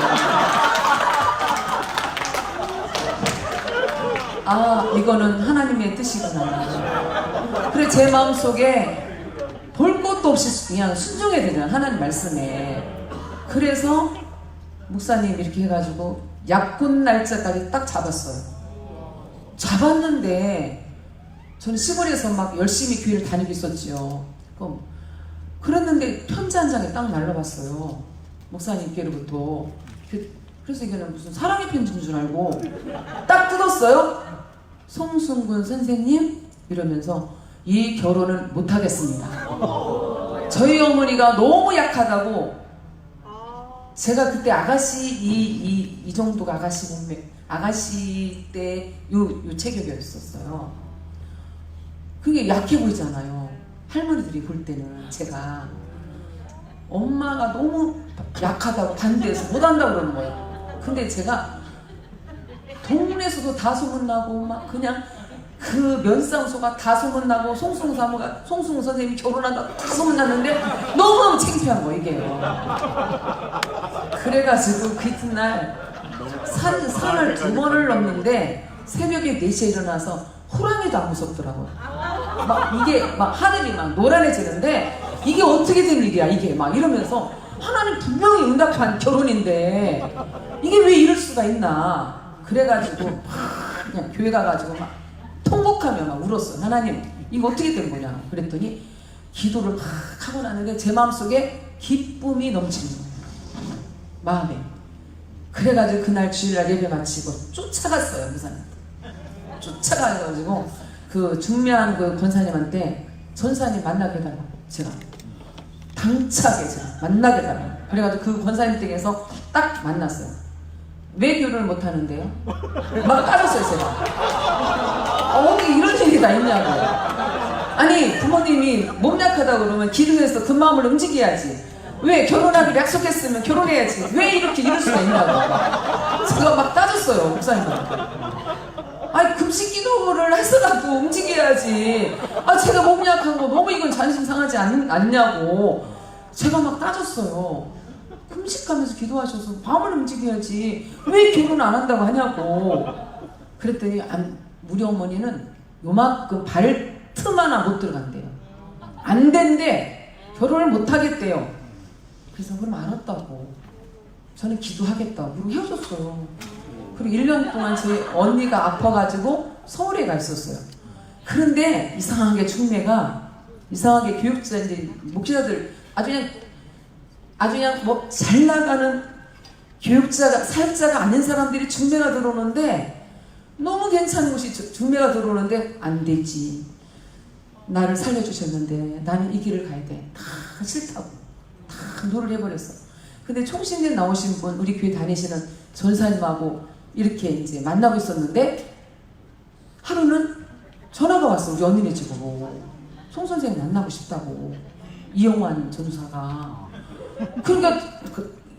A: 아, 이거는 하나님의 뜻이구나. 그래, 제 마음속에 볼 것도 없이 그냥 순종해야 되잖아요, 하나님 말씀에. 그래서 목사님 이렇게 해가지고 약혼 날짜까지 딱 잡았어요. 잡았는데 저는 시골에서 막 열심히 교회를 다니고 있었지요. 그랬는데 편지 한 장에 딱 날라봤어요, 목사님께로부터. 그래서 이거는 무슨 사랑의 편지인 줄 알고 딱 뜯었어요. 송순근 선생님, 이러면서 이 결혼은 못하겠습니다. 저희 어머니가 너무 약하다고. 제가 그때 아가씨 이 정도가 아가씨 몸매, 아가씨 때 요 체격이었었어요. 그게 약해 보이잖아요, 할머니들이 볼 때는. 제가 엄마가 너무 약하다고 반대해서 못한다고 그러는 거예요. 근데 제가 동네에서도 다 소문나고 막 그냥 그 면상소가 다 소문나고 송승사무가 송승우 선생님이 결혼한다고 다 소문났는데 너무너무 창피한 거 이게요. 그래가지고 그 이튿날 산을 2번을 넘는데 새벽에 4시에 일어나서 호랑이도 안 무섭더라고요. 막 이게 막 하늘이 막 노란해지는데 이게 어떻게 된 일이야 이게 막 이러면서, 하나님 분명히 응답한 결혼인데 이게 왜 이럴 수가 있나. 그래가지고 막 그냥 교회 가가지고 막 통곡하며 막 울었어요. 하나님 이거 어떻게 된 거냐. 그랬더니 기도를 막 하고 나는데 제 마음속에 기쁨이 넘치는 거예요, 마음에. 그래가지고 그날 주일날 예배 마치고 쫓아갔어요, 목사님한테. 쫓아가가지고 그 중매한 그 권사님한테 전사님 만나게 해달라고, 제가 당차게 제가 만나게 해달라고. 그래가지고 그 권사님 댁에서 딱 만났어요. 왜 결혼을 못하는데요? 막 까졌어요, 제가. 어디 이런 일이 다 있냐고. 아니, 부모님이 몸 약하다고 그러면 기도해서 그 마음을 움직여야지. 왜 결혼하기로 약속했으면 결혼해야지. 왜 이렇게 이럴 수가 있냐고. 제가 막 따졌어요, 목사님한테. 아니, 금식 기도를 해서라도 움직여야지. 아, 제가 몸 약한 거 너무 이건 자존심 상하지 않냐고. 제가 막 따졌어요. 금식하면서 기도하셔서 마음을 움직여야지. 왜 결혼 안 한다고 하냐고. 그랬더니 우리 어머니는 요만큼 발틈 하나 못 들어간대요. 안 된대. 결혼을 못 하겠대요. 그래서 그럼 알았다고. 저는 기도하겠다고. 그리고 헤어졌어요. 그리고 1년 동안 제 언니가 아파가지고 서울에 가 있었어요. 그런데 이상하게 중매가, 이상하게 교육자, 이제 목회자들 아주 그냥 뭐 잘 나가는 교육자가, 사역자가 아닌 사람들이 중매가 들어오는데, 너무 괜찮은 곳이 중매가 들어오는데 안 되지. 나를 살려주셨는데 나는 이 길을 가야 돼. 다 싫다고. 다 노를 해버렸어. 근데 총신대 나오신 분, 우리 교회 다니시는 전사님하고 이렇게 이제 만나고 있었는데, 하루는 전화가 왔어, 우리 언니네 집으로. 송 선생 만나고 싶다고, 이영환 전사가. 그러니까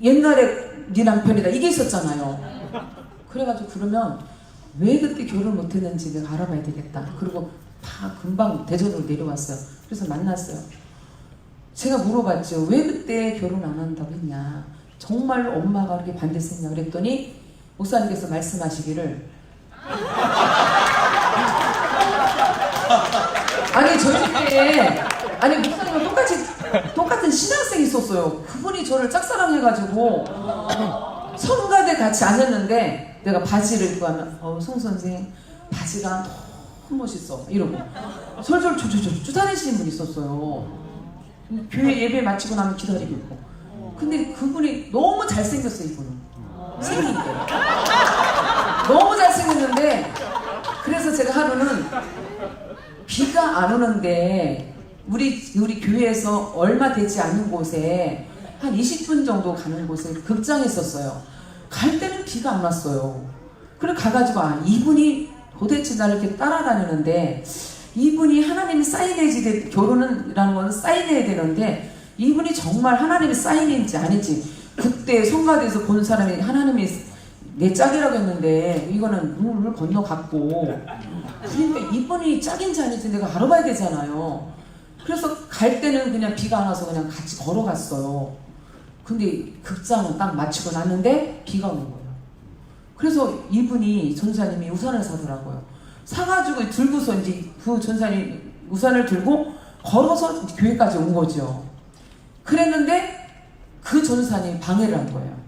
A: 옛날에 네 남편이다 이게 있었잖아요. 그래가지고 그러면 왜 그때 결혼 못했는지 내가 알아봐야 되겠다. 그리고 다 금방 대전으로 내려왔어요. 그래서 만났어요. 제가 물어봤죠. 왜 그때 결혼 안 한다고 했냐. 정말 엄마가 그렇게 반대했냐 그랬더니 목사님께서 말씀하시기를 아니 저희 때 아니 목사님은 똑같은 신학생이 있었어요. 그분이 저를 짝사랑해가지고 성가대 같이 앉았는데 내가 바지를 입고 하면 송 선생 바지가 너무 멋있어 이러고 솔솔 쫓아내시는 분이 있었어요. 교회 예배 마치고 나면 기다리고 있고. 근데 그분이 너무 잘생겼어요. 이분은 생긴 게 너무 잘생겼는데 그래서 제가 하루는 비가 안 오는데 우리 교회에서 얼마 되지 않는 곳에 한 20분 정도 가는 곳에 극장에 있었어요. 갈 때는 비가 안 왔어요. 그래 가가지고 이분이 도대체 나를 이렇게 따라다니는데 이분이 하나님이 사인해야지 결혼이라는 건 사인해야 되는데 이분이 정말 하나님의 사인인지 아닌지 그때 송가대에서 본 사람이 하나님이 내 짝이라고 했는데 이거는 물을 건너갔고 그러니까 이분이 짝인지 아닌지 내가 알아봐야 되잖아요. 그래서 갈 때는 그냥 비가 안 와서 그냥 같이 걸어갔어요. 근데 극장은 딱 마치고 났는데 비가 오는 거예요. 그래서 이분이 전사님이 우산을 사더라고요. 사가지고 들고서 이제 그 전사님 우산을 들고 걸어서 교회까지 온 거죠. 그랬는데 그 전사님이 방해를 한 거예요.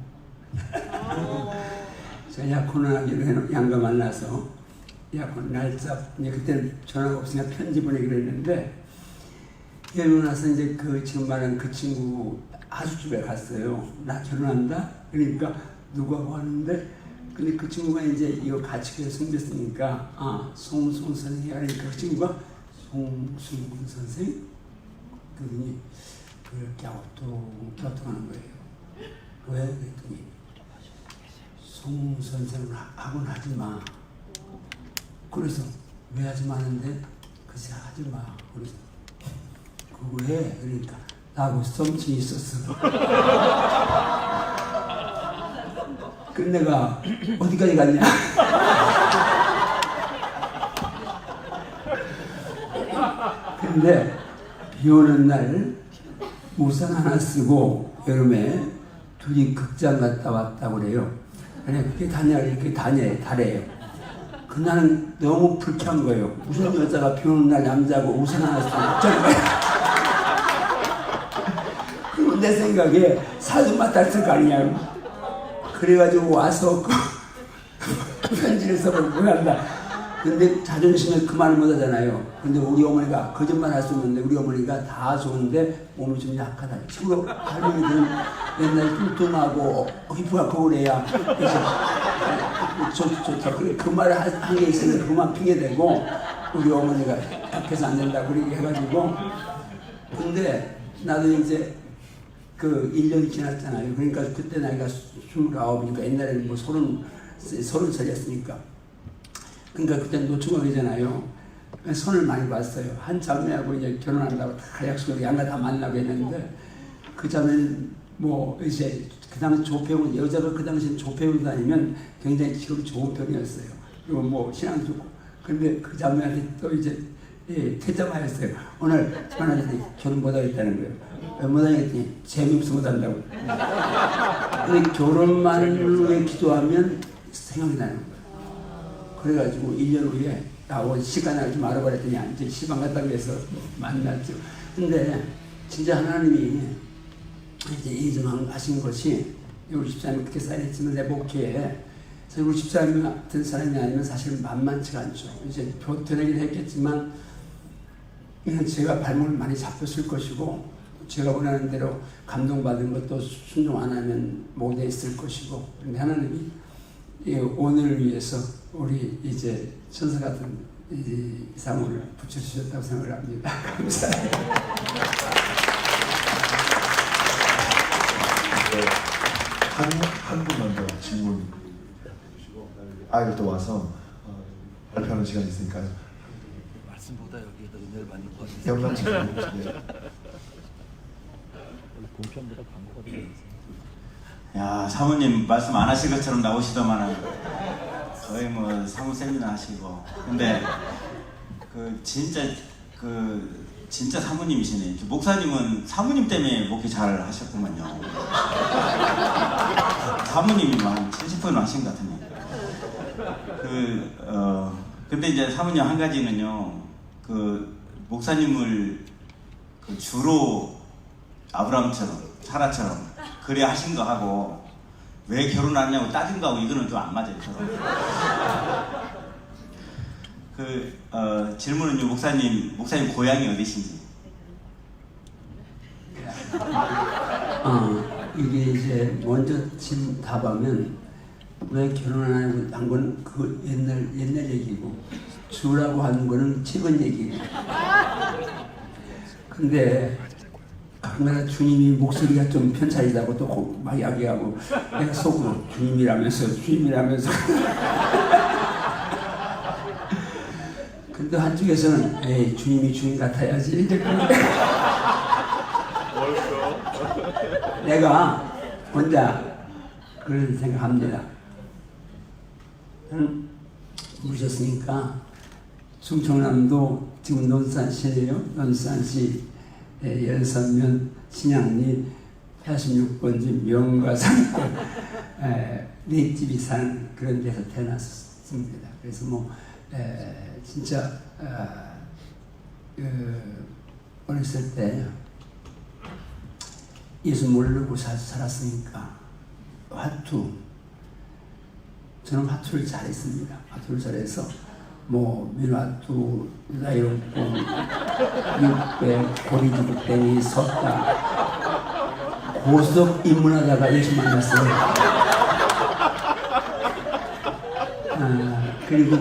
E: 제가 약혼을 하기로 양가 만나서 약혼 날짜 그때는 전화가 없으니까 편지 보내기로 했는데 결혼하고 나서 이제 그 지금 말하는 그 친구 아주집에 갔어요. 나 결혼한다? 그러니까 누구하고 왔는데 근데 그 친구가 이제 이거 같이 교회 숨겼으니까 송순 선생이 하니까 그 친구가 송순 선생? 그러더니 그렇게 갸우뚱하는 거예요. 왜? 그랬더니 송 선생은 하곤 하지 마. 그래서 왜 하지 마는데 글쎄 하지 마. 그래서 그거 해. 그러니까 나하고 썸씽이 있었어. 근데 내가 어디까지 갔냐? 근데 비 오는 날 우산 하나 쓰고 여름에 둘이 극장 갔다 왔다고 그래요. 그래 그게 다래요. 그날은 너무 불쾌한 거예요. 무슨 여자가 비 오는 날 남자하고 우산 하나 쓰고 극장 가요. 그리고 내 생각에 사주 맞았을 거 아니냐고. 그래가지고 와서 편지를 써보고 한다. 근데 자존심에 그 말을 못하잖아요. 근데 우리 어머니가 거짓말 할 수 없는데 우리 어머니가 다 좋은데 몸이 좀 약하다. 친구 할머니들은 옛날 뚱뚱하고 휘프하고 그래야 그래서 좋다. 그래 그 말을 한 게 있으면 그만 핑계대고 우리 어머니가 약해서 안 된다 그렇게 해가지고 근데 나도 이제 그 1년이 지났잖아요. 그러니까 그때 나이가 29이니까 옛날에는 뭐 30살이었으니까 그러니까 그때 노총각이잖아요. 손을 많이 봤어요. 한 자매하고 이제 결혼한다고 다 약속을 양가 다 만나고 했는데 그 자매는 뭐 이제 그 당시 조폐우 여자가 그 당시엔 조폐우 다니면 굉장히 직업이 좋은 편이었어요. 그리고 뭐 신앙도 좋고 근데 그 자매한테 또 이제 퇴짜마였어요. 오늘 전화했더니 결혼 못하겠다는 거예요. 왜 못하겠더니 재미없어 못한다고. 근데 결혼만 위해 기도하면 생각이 나는 거예요. 그래가지고 1년 후에 시간을 좀 알아버렸더니 이제 시방 갔다고 해서 만났죠. 근데 진짜 하나님이 이제 인정하신 것이 우리 집사님이 그렇게 사인했지만 내 목회에 우리 집사님 같은 사람이 아니면 사실 만만치가 않죠. 이제 변하긴 했겠지만 제가 발목을 많이 잡혔을 것이고 제가 원하는 대로 감동받은 것도 순종 안 하면 못해 있을 것이고 그런데 하나님이 오늘을 위해서 우리 이제 천사 같은 이 사물을 붙여주셨다고 생각을 합니다. 감사해요.
B: 한 분만 더 질문 주시고 아이들 또 와서 발표하는 시간이 있으니까요.
F: 말씀보다 여기에다 은혜를 많이 받으세요.
B: 영남 질문. 네.
F: 본편보다 광고가 더 있어요.
C: 야, 사모님 말씀 안 하실 것처럼 나오시더만은 거의 뭐 사무 세미나 하시고 근데 진짜 사모님이시네. 목사님은 사모님 때문에 목회 잘 하셨구만요. 사모님이 한 70% 하신 것 같으네. 근데 이제 사모님 한 가지는요, 목사님을 주로 아브라함처럼, 사라처럼, 그래 하신 거 하고, 왜 결혼하냐고 따진 거 하고, 이거는 좀 안 맞아요, 서로. 질문은요, 목사님 고향이 어디신지?
E: 이게 이제 먼저 답하면 왜 결혼 안 하고 한 건 그 옛날 얘기고 주라고 하는 거는 최근 얘기고. 근데 가끔가다 주님이 목소리가 좀 편차이다고 또 막 이야기하고 내가 속으로 주님이라면서 근데 한쪽에서는 에이 주님이 주인 같아야지 이제 내가 혼자 그런 생각합니다. 모셨으니까 충청남도 지금 논산시네요. 논산시 6면 신양리 86번지 명가상권 네 집이 사는 그런 데서 태어났습니다. 그래서 뭐 진짜 어렸을 때 예수 모르고 살았으니까 저는 화투를 잘했습니다. 화투를 잘해서 뭐 민화투, 나이롱뽕, 600, 고리지구땡이, 섰다 고스톱 입문하다가 예수 만났어요. 그리고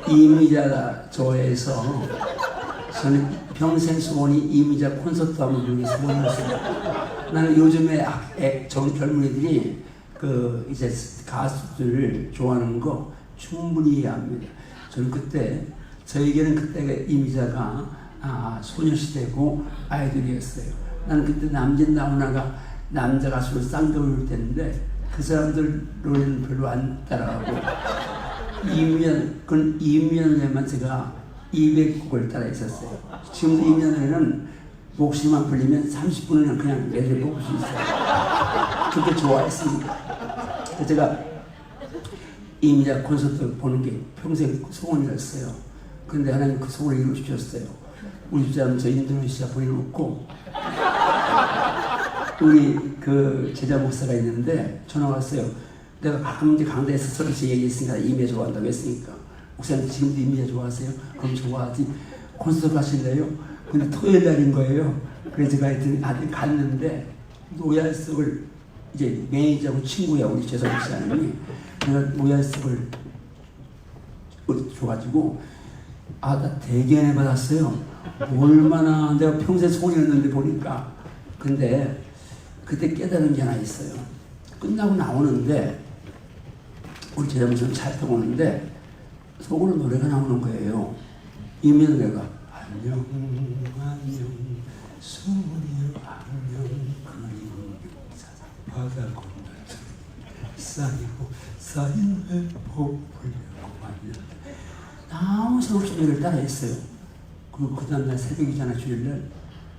E: 이미자 좋아해서 저는 평생 소원이 이미자 콘서트 한번 보기 소원이었어요. 나는 요즘에 젊은이들이 그 이제 가수들을 좋아하는 거 충분히 이해합니다. 저는 그때 저에게는 그때가 이미자가 소녀시대고 아이돌이었어요. 나는 그때 남진 나훈아가 남자 가수로 쌍둥이를 뗐는데 그 사람들 노래는 별로 안 따라하고 이민현에만 제가 200곡을 따라 있었어요. 지금도 이민현에는 목소리만 불리면 30분은 그냥 매일 뽑을 수 있어요. 그렇게 좋아했습니다. 제가 이미자 콘서트 보는 게 평생 소원이었어요. 근데 하나님 그 소원을 이루어주셨어요. 우리 집사람 저 인도네시아 보내놓고 우리 그 제자 목사가 있는데 전화 왔어요. 내가 가끔 이제 강대에서 서울시 얘기했으니까 이미자 좋아한다고 했으니까 목사님 지금도 이미자 좋아하세요? 그럼 좋아하지. 콘서트 가실래요? 근데 토요일 날인 거예요. 그래서 제가 하여튼 갔는데 노야석을 이제 매니저하고 친구야 우리 재석 목사님이 내가 노야석을 줘가지고 나 대견해 받았어요. 얼마나 내가 평생 소원이었는데 보니까. 근데 그때 깨달은 게 하나 있어요. 끝나고 나오는데 우리 제자 목사님 차 타고 오는데 속으로 노래가 나오는 거예요. 이미 내가 안녕 소리여 안녕 그리운 바다 건너서 쌓인 회복 불려고 만났는데 아무 생각 없이 노래를 따라했어요. 그리고 그 다음날 새벽이잖아 주일날.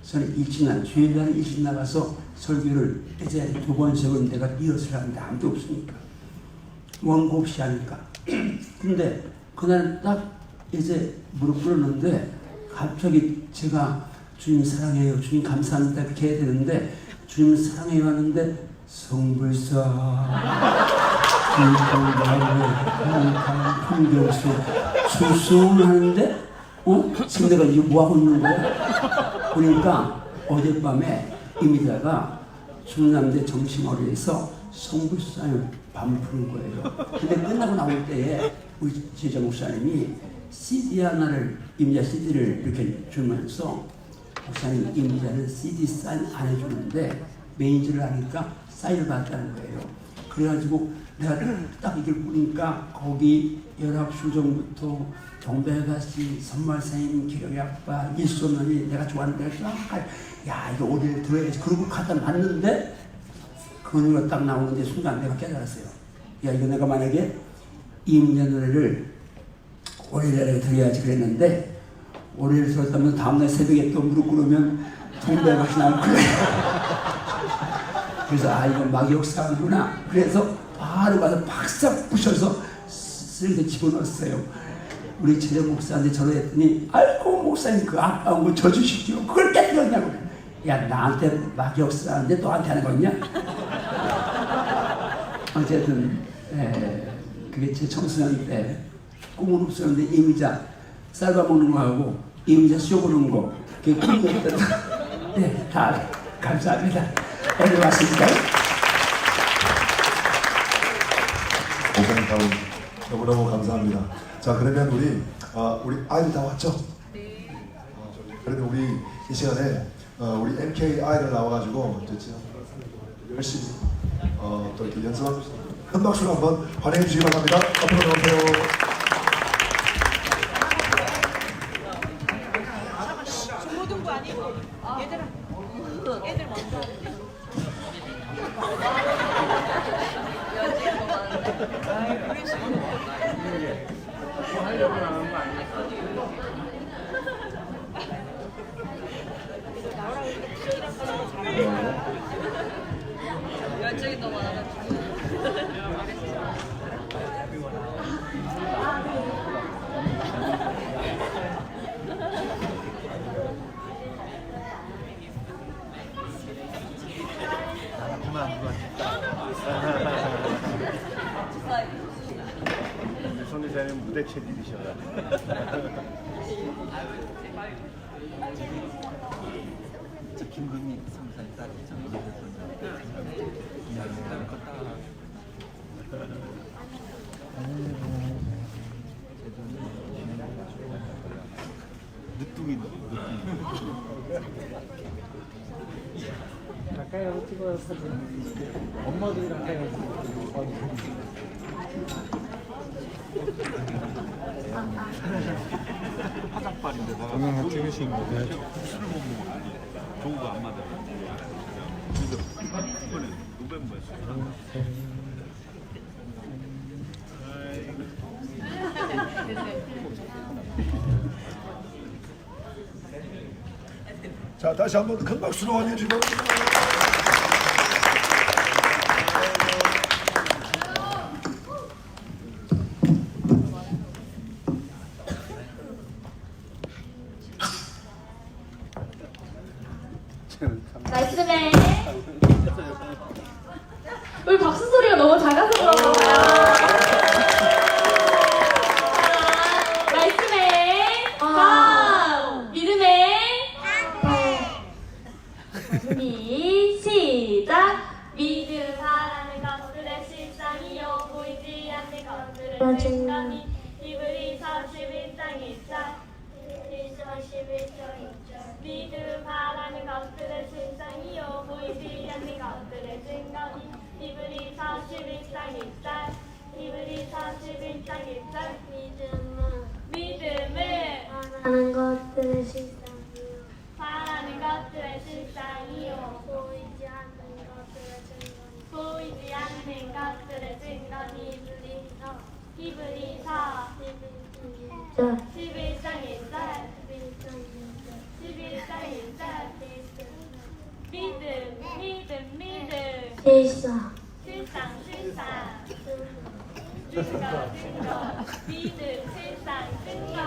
E: 저는 주일날 일찍 나가서 설교를 이제 2번씩은 내가 리허설 하는데 아무도 없으니까 원고 없이 하니까. 근데 그날 딱 이제 무릎 꿇었는데 갑자기 제가 주님 사랑해요, 주님 감사합니다 그렇게 해야 되는데 주님 사랑해요 하는데 성불사 풍경수 수수을 하는데 지금 내가 이거 뭐하고 있는 거야? 그러니까 어젯밤에 이미자가 충남대 정신어리에서 성불사를 밤을 푸는 거예요. 근데 끝나고 나올 때에 우리 제자 목사님이 CD 하나를 이미자 CD를 이렇게 주면서 목사님 이미자는 CD 사인 안 해주는데 매니저를 하니까 사인을 받았다는 거예요. 그래가지고 내가 딱 이걸 보니까 거기 열합수정부터 경배가시 선말사님 기력의 아빠 일소면이 내가 좋아하는 데가 야 이거 어디를 들어야지. 그러고 갖다 놨는데 그 노래가 딱 나오는데 순간 내가 깨달았어요. 야 이거 내가 만약에 이미자 노래를 월요일에 들어야지 그랬는데 월요일에 들었다면 다음날 새벽에 또 무릎 꿇으면 동배가시 나올 거예요. 그래서 이거 막 역사하는구나. 그래서 바로 가서 박싹 부셔서 쓸데 집어넣었어요. 우리 제자 목사한테 전화했더니 아이고 목사님 그 아까운 거 져주십시오. 그걸 깨뜨렸냐고. 야 나한테 막 역사하는데 너한테 하는 거냐? 어쨌든 그게 제 청소년 때 꿈은 없었는데 이미자 쌀밥 먹는 거하고 이미자 쏘보는 거 그게 꿈이었던. 네, 다 감사합니다. 오늘 왔습니다.
B: 목사님 다운 너무너무 감사합니다. 자, 그러면 우리 아이들 다 왔죠? 네. 그러면 우리 이 시간에 우리 MK 아이들 나와가지고 열심히 또 이렇게 연습하고 있습니다. 큰 박수로 한번 환영해 주시기 바랍니다. 앞으로 나오세요.
G: 중고등부 아니고 얘들아 애들 먼저 열정이 너무 많아가지고
F: 손의사님 무대 체질이셔가지고. 저 김건희 성사의 딸이죠. 이야기를 걷다. 늦둥이.
H: 가까이 가서 찍어야 사진. 엄마들이 가까이 가서.
F: 화장발인데다가
H: 동영상 찍으신 거예요?
F: 술을 못 먹어요. 종우가 안 맞아요. 그래서 이번에 노벰버에
B: 자, 다시 한번 큰 박수로 환영해 주시기 바랍니다.
I: 나이스네. 우리 박수 소리가 너무 작아서 그런가 봐요. 나이스네. 다음 믿음의 준비 시작. 믿음 바라는 것들의 실상이요 보이지 않는 것들의 증거니 히브리서 11장 1절 믿음 바라는 것들의 실상이요 보이지 않는 것들의 증거니 히브리서 11장 1절 히브리서 11장 1절 믿음을
J: 바라는 것들의 실상이요
I: 바라는 것들의 실상이요
J: 보이지 않는 것들의 증거니
I: 보이지 않는 것들의 증거니 히브리서 11장 1절 11장 1절 믿음
J: 실상
I: 실상 증거 믿음 실상 증거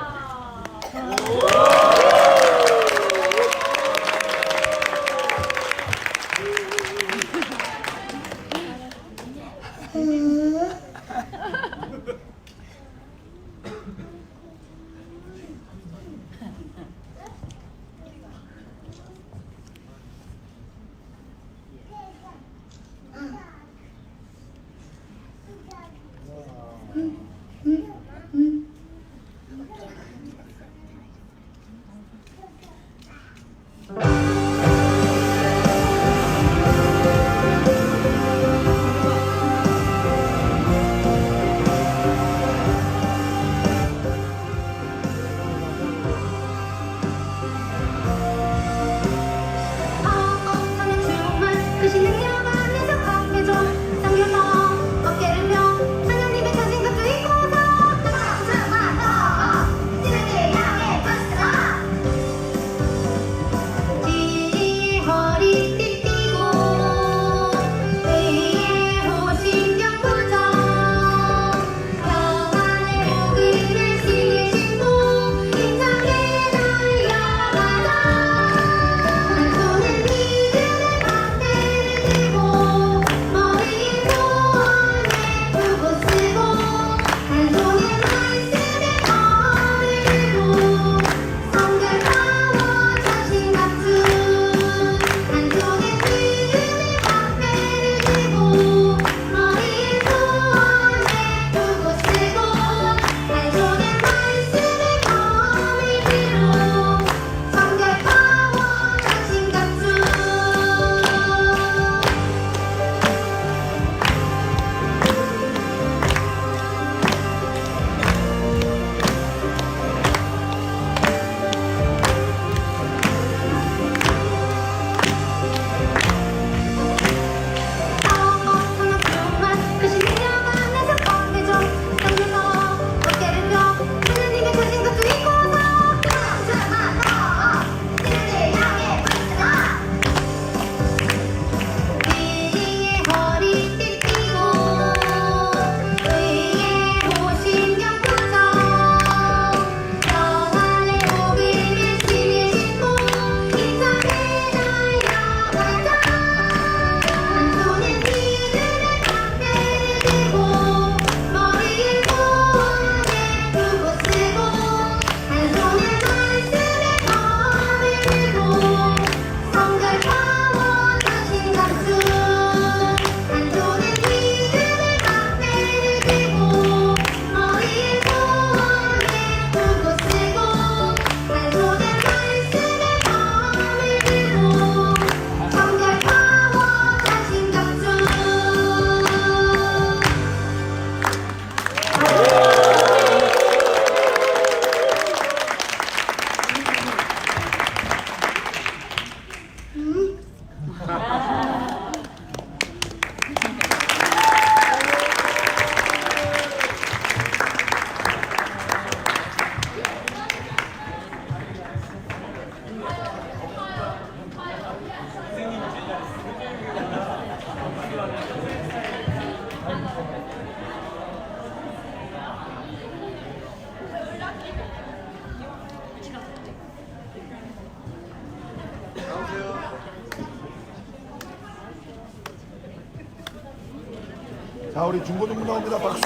B: 자, 우리 중고등부 나옵니다. 박수.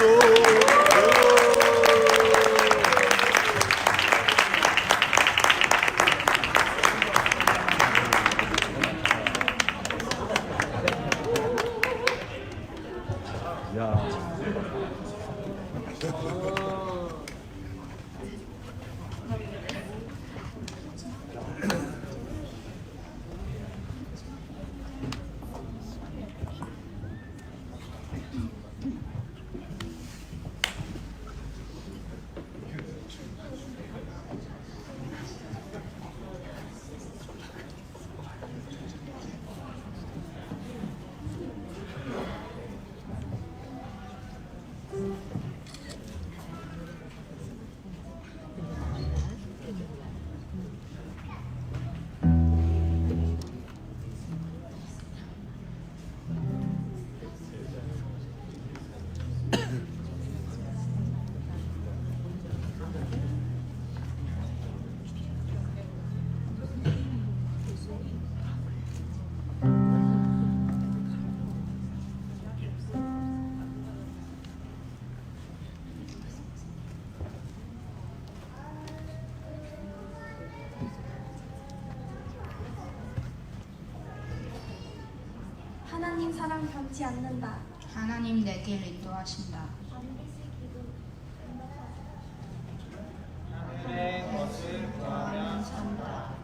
J: 하나님 사랑 변치 않는다.
K: 하나님 내 길 인도하신다.
J: 반드시 기도.
K: 내 것을 구하면 산다.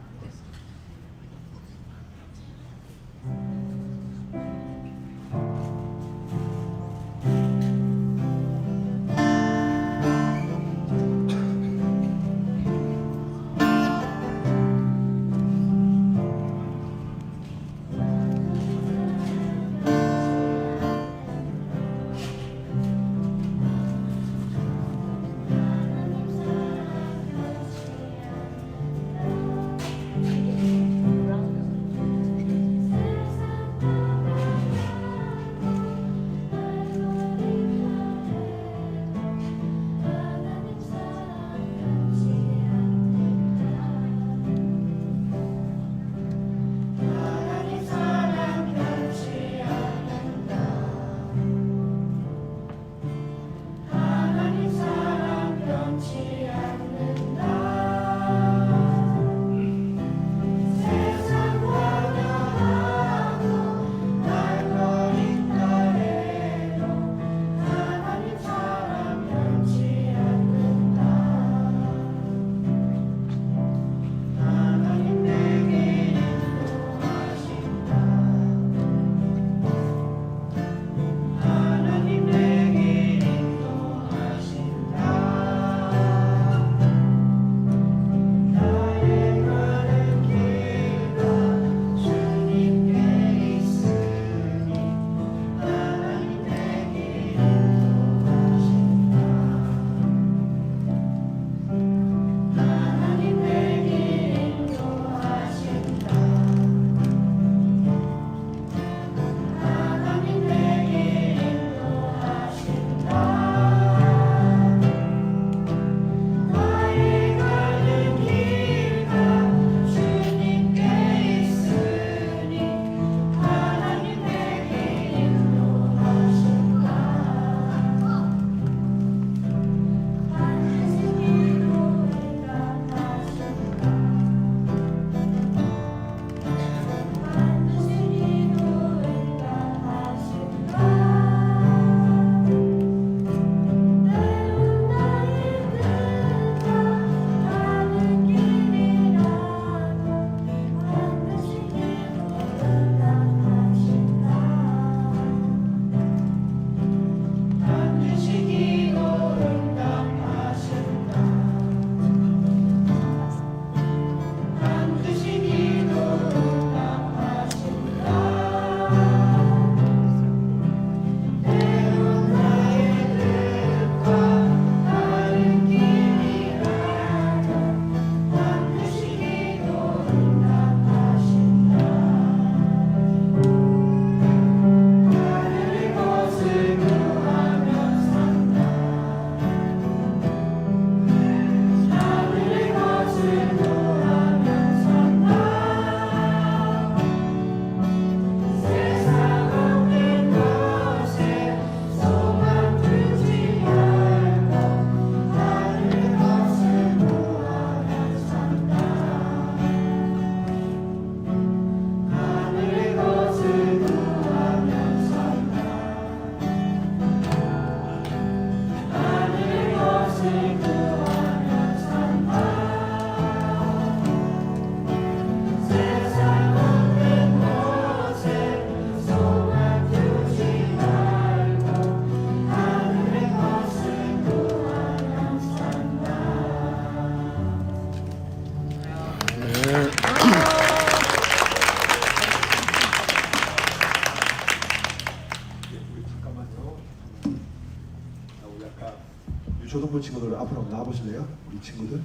B: 중고등부 친구들 앞으로 한번 나와보실래요? 우리 친구들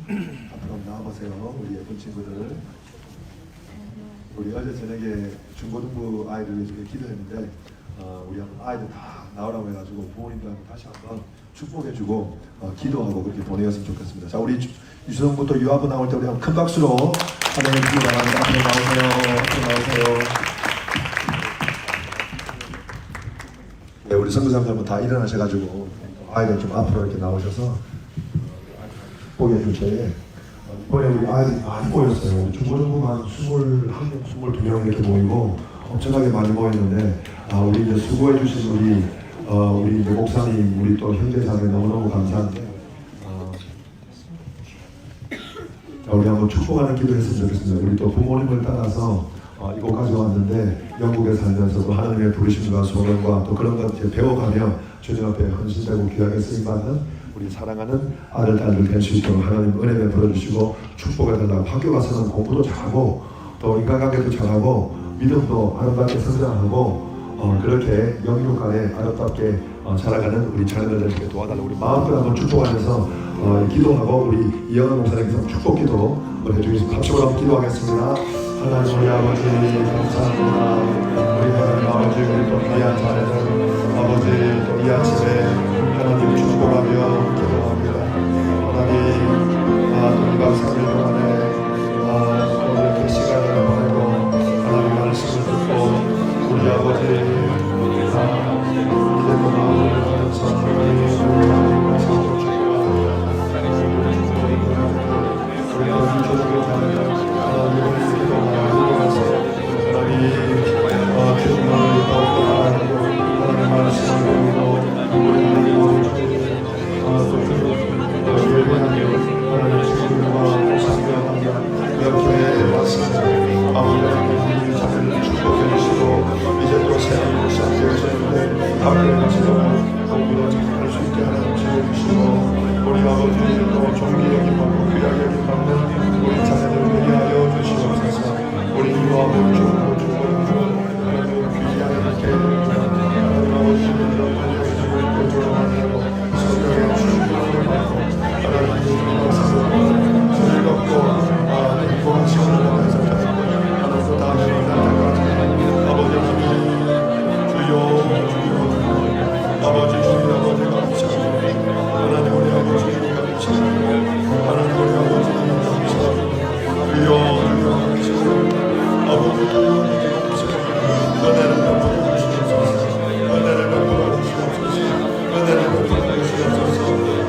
B: 앞으로 한번 나와보세요. 우리 예쁜 친구들. 우리 어제 저녁에 중고등부 아이들 위해서 기도했는데 우리 한번 아이들 다 나오라고 해가지고 부모님들한테 다시 한번 축복해주고 기도하고 그렇게 보내었으면 좋겠습니다. 자, 우리 유수동부터 유아부 나올 때 우리 한번 큰 박수로 하나님 기도 나갑니다. 앞으로 나오세요. 앞으로 나오세요. 네, 우리 선교사님들 한번 다 일어나셔가지고 아이들 좀 앞으로 이렇게 나오셔서 축복해 줄 때에 이번에 우리 아이들이 많이 모였어요. 중고등부만 21명, 22명 이렇게 모이고 엄청나게 많이 모였는데 우리 이제 수고해 주신 우리 목사님, 우리 또 형제자매 너무너무 감사한데 우리 한번 축복하는 기도 했으면 좋겠습니다. 우리 또 부모님을 따라서 이곳까지 왔는데 영국에 살면서도 하나님의 부르심과 소명과 또 그런 것 이제 배워가며 주님 앞에 헌신되고 귀하게 쓰임받는 우리 사랑하는 아들, 딸들 될 수 있도록 하나님 은혜 베풀어주시고 축복해달라고 학교 가서는 공부도 잘하고 또 인간관계도 잘하고 믿음도 아름답게 성장하고 그렇게 영육 간에 아름답게 살아가는 우리 자녀들 되게 도와달라고 우리 마음껏 한번 축복하면서 기도하고 우리 이영환 목사님께서 축복 기도 해주겠습니다. 합심으로 한번 기도하겠습니다. 하나님 우리 아버지 감사합니다. 우리 하나님 아버지 우리 또 귀한 자녀들 아버지 또 이 아침에 하나님 축복하며 기도합니다. 하나님 또 2박 3일 동안에 또 이렇게 시간을 보내고 하나님 말씀을 듣고 우리 아버지 기대고 마음을 가면서 하나님 축복합니다. 우리 아버지도 존귀 여김받고 귀하게 여김받는 우리 자녀들 되게 하여 주시옵소서. 우리 유아부 중고등부 하나님 귀하게 이렇게 하나님 아버지를 조롱하고 성경의 주님을 받고 하나님 말씀을 즐겁고 행복한 시간을 보내서 하나님 다음에 만날 때까지 아버지 하나님 주여 아버지 주님 아버지가 감사합니다. 하나님 우리 아버지님 감사합니다. 하나님 우리 아버지님 감사합니다. 주여 감사합니다. 아버지 감사합니다. 은혜를 베풀어 주시옵소서. 은혜를 베풀어 주시옵소서. 은혜를 베풀어 주시옵소서.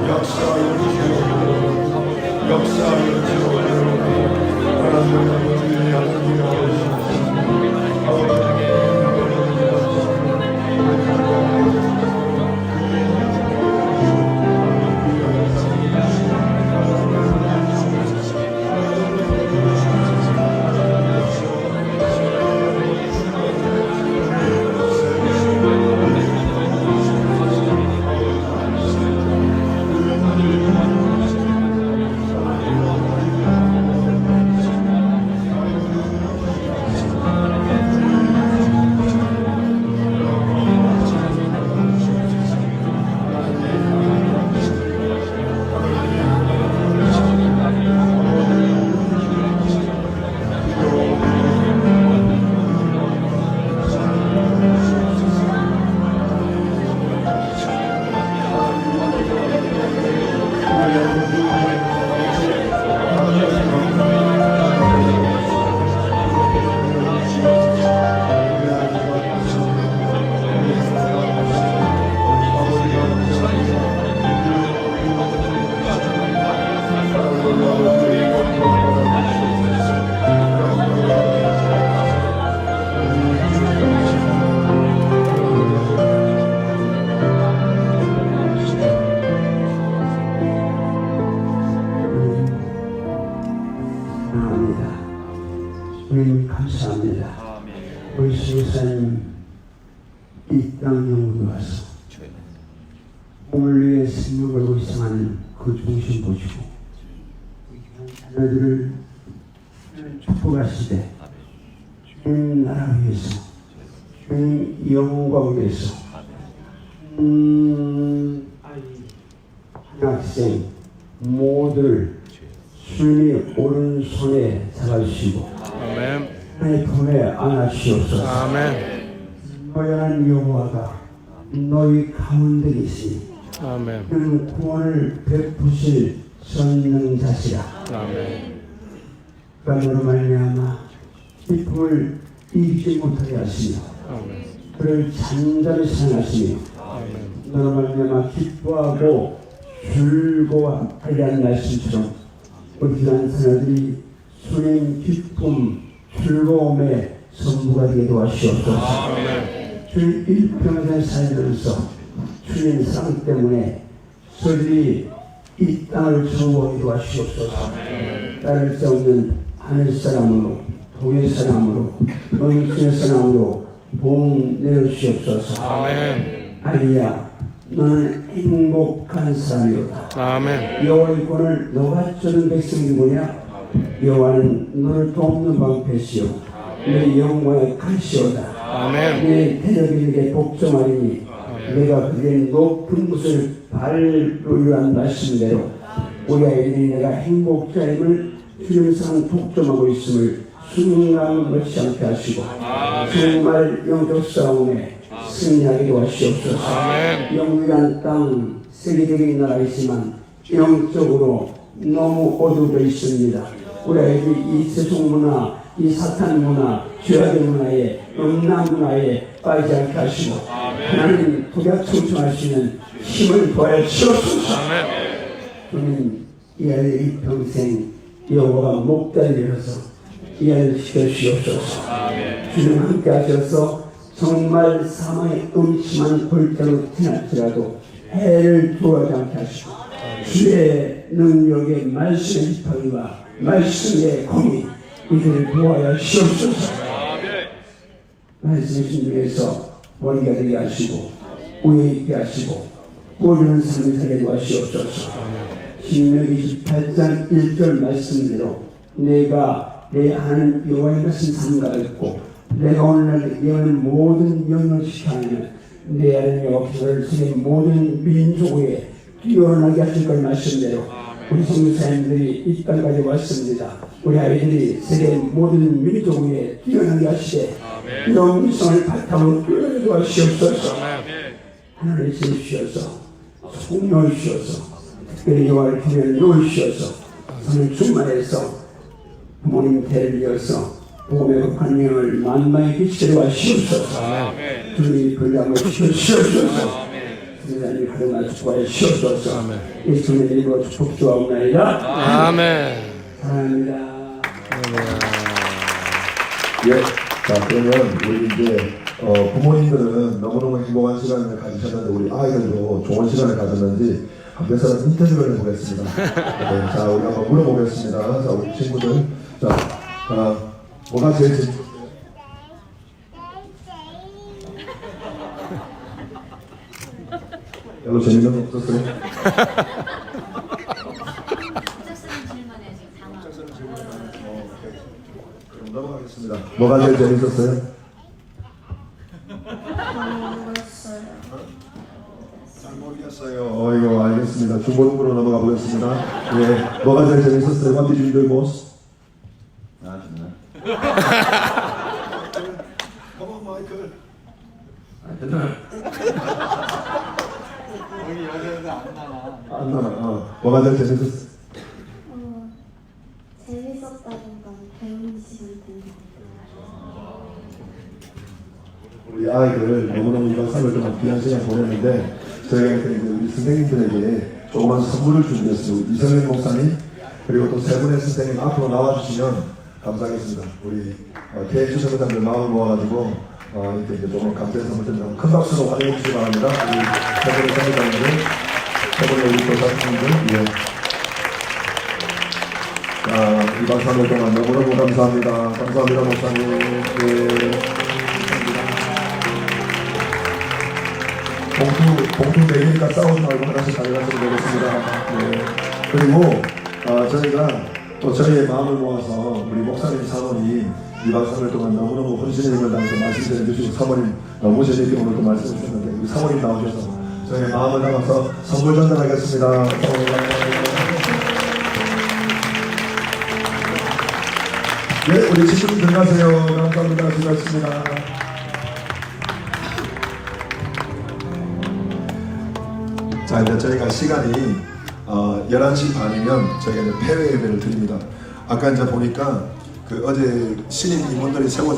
B: 역사하여 주시옵소서. 역사하여 주시옵소서. 하나님 우리 아버지님 하나님 아버지
E: 주님 감사합니다. 우리 수사님 이 땅 영으로 와서 몸을 위해 생명을 희생하는 그 중심 보시고 자녀들을 축복하시되 주님 나라 위해서 주님 영혼과 위해서 학생 모두를 주님이 오른손에 잡아주시고 하나님의 품에 안아주시옵소서. 노연한 여호와가 너희 가운데 계시니 그는 구원을 베푸실 전능자시라. 그러므로 말미암아 기쁨을 이기지 못하게 하시며 그를 잔잔히 사랑하시며 너로 말미암아 기뻐하고 즐거워하게 하는 말씀처럼 우리 귀한 자녀들이 주님 기쁨 즐거움의 선부가 되게 도와주시옵소서. 주님 일평생 살면서 주님 사랑 때문에 저들이 이 땅을 정복하게 도와주시옵소서. 딸을 수 없는 하늘 사람으로 동일 사람으로 영주의 사람으로 복 내려주시옵소서. 아리야 너는 행복한 사람이로다. 여호와의 권을 너가 쫓는 백성이 뭐냐? 여호와는 너를 돕는 방패시오 내 영광의 칼시오다. 내 대적이 내게 복종하리니 내가 그의 높은 곳을 발로 이루한 말씀대로 우리 아이들이 내가 행복자임을 주님상 독점하고 있음을 순간 놓지 않게 하시고 정말 영적 싸움에 승리하게 도와주시옵소서. 영원한 땅 세계적인 나라이지만 영적으로 너무 어두워져 있습니다. 우리 아이들이 이 세속 문화, 이 사탄 문화, 죄악의 문화에 음란 문화에 빠지지 않게 하시고 하나님 독약 청청하시는 힘을 더하시옵소서. 주님 이 아이의 평생 여호와가 목다리를 해서 이 아이를 지켜주시옵소서. 주님 함께 하셔서 정말 사망의 음침한 골짜기로 지날지라도 해를 돌아가지 않게 하시고 주의 능력의 말씀의 지팡이와 말씀의 공이 이들을 도와야 시옵소서. 말씀의 중에서 머리가 되게 하시고 우에 있게 하시고 모르는 삶을 살게 도와시옵소서. 신명기 28장 1절 말씀대로 내가 내 하나님 여호와의 것은 삼가했고 내가 오늘날 예언의 모든 영역을 시켜하면 내 하나님 여호와를 세계 모든 민족에 뛰어나게 하실 걸 말씀대로 우리 선교사님들이 이 땅까지 왔습니다. 우리 아이들이 세계 모든 민족 위에 뛰어나게 하시되 영성을 바탕으로 뛰어나게 도와주시옵소서. 하나님 주시옵소서. 성령을 주시옵소서. 특별히 여호와의 기회를 놓으시옵소서. 오늘 주말에서 부모님 대를 이어서 복음의 환영을 만만히 비치려 하시옵소서. 주님이 불량을 주시옵소서. 주님이 하루나 축복하여 주시옵소서. 예수님의 이름으로 축복 주옵나이다.
L: 아멘.
E: 사랑합니다.
B: 예. 자, 그러면 우리 이제 부모님들은 너무너무 행복한 시간을 가지셨는데 우리 아이들도 좋은 시간을 가졌는지 몇 사람 인터뷰를 해보겠습니다. 네, 자, 우리 한번 물어보겠습니다. 자, 우리 친구들. 자, 뭐가 제일 재밌었어요? 별로 재밌는 거 없었어요? 그럼 넘어가겠습니다. 뭐가 제일 재밌었어요? 잘 모르겠어요. 이거 알겠습니다. 중고등부로 넘어가 보겠습니다. 예, 뭐가 제일 재밌었어요? What did you enjoy most?
C: 아 정말.
B: Come on, Michael. 안 나와. 뭐가 제일 재밌었어?
J: 재밌었다기보다 배우는 시간 된다.
B: 우리 아이들 너무너무 이번 3월 동안 귀한 시간 보냈는데 저희가 우리 선생님들에게 조그만 선물을 준비했어요. 이성현 목사님 그리고 또 세 분의 선생님 앞으로 나와주시면 감사하겠습니다. 우리 KH 선교사님들 마음을 모아가지고 이렇게 이제 조금 감사의 선물 드리면 큰 박수로 환영해 주시기 바랍니다. 우리 세 분의 선교사님들, 세 분의 우리 교사님들, 예. 이번 3월 동안 너무너무 감사합니다. 감사합니다, 목사님. 예. 봉투 4개니까 싸우지 말고 하나씩 가져가시면 되겠습니다. 네. 그리고 저희가 또 저희의 마음을 모아서 우리 목사님 사모님 2박 3일 동안 너무너무 헌신의 힘을 다해서 말씀 전해주시고 사모님 너무 재미있게 오늘 또 말씀해 주셨는데 우리 사모님 나오셔서 저희 마음을 담아서 선물 전달하겠습니다. 네, 우리 친구 들어가세요. 감사합니다. 수고하셨습니다. 자, 이제 저희가 시간이 11시 반이면 저희가 이제 폐회 예배를 드립니다. 아까 이제 보니까 그 어제 신인 임원들이 세워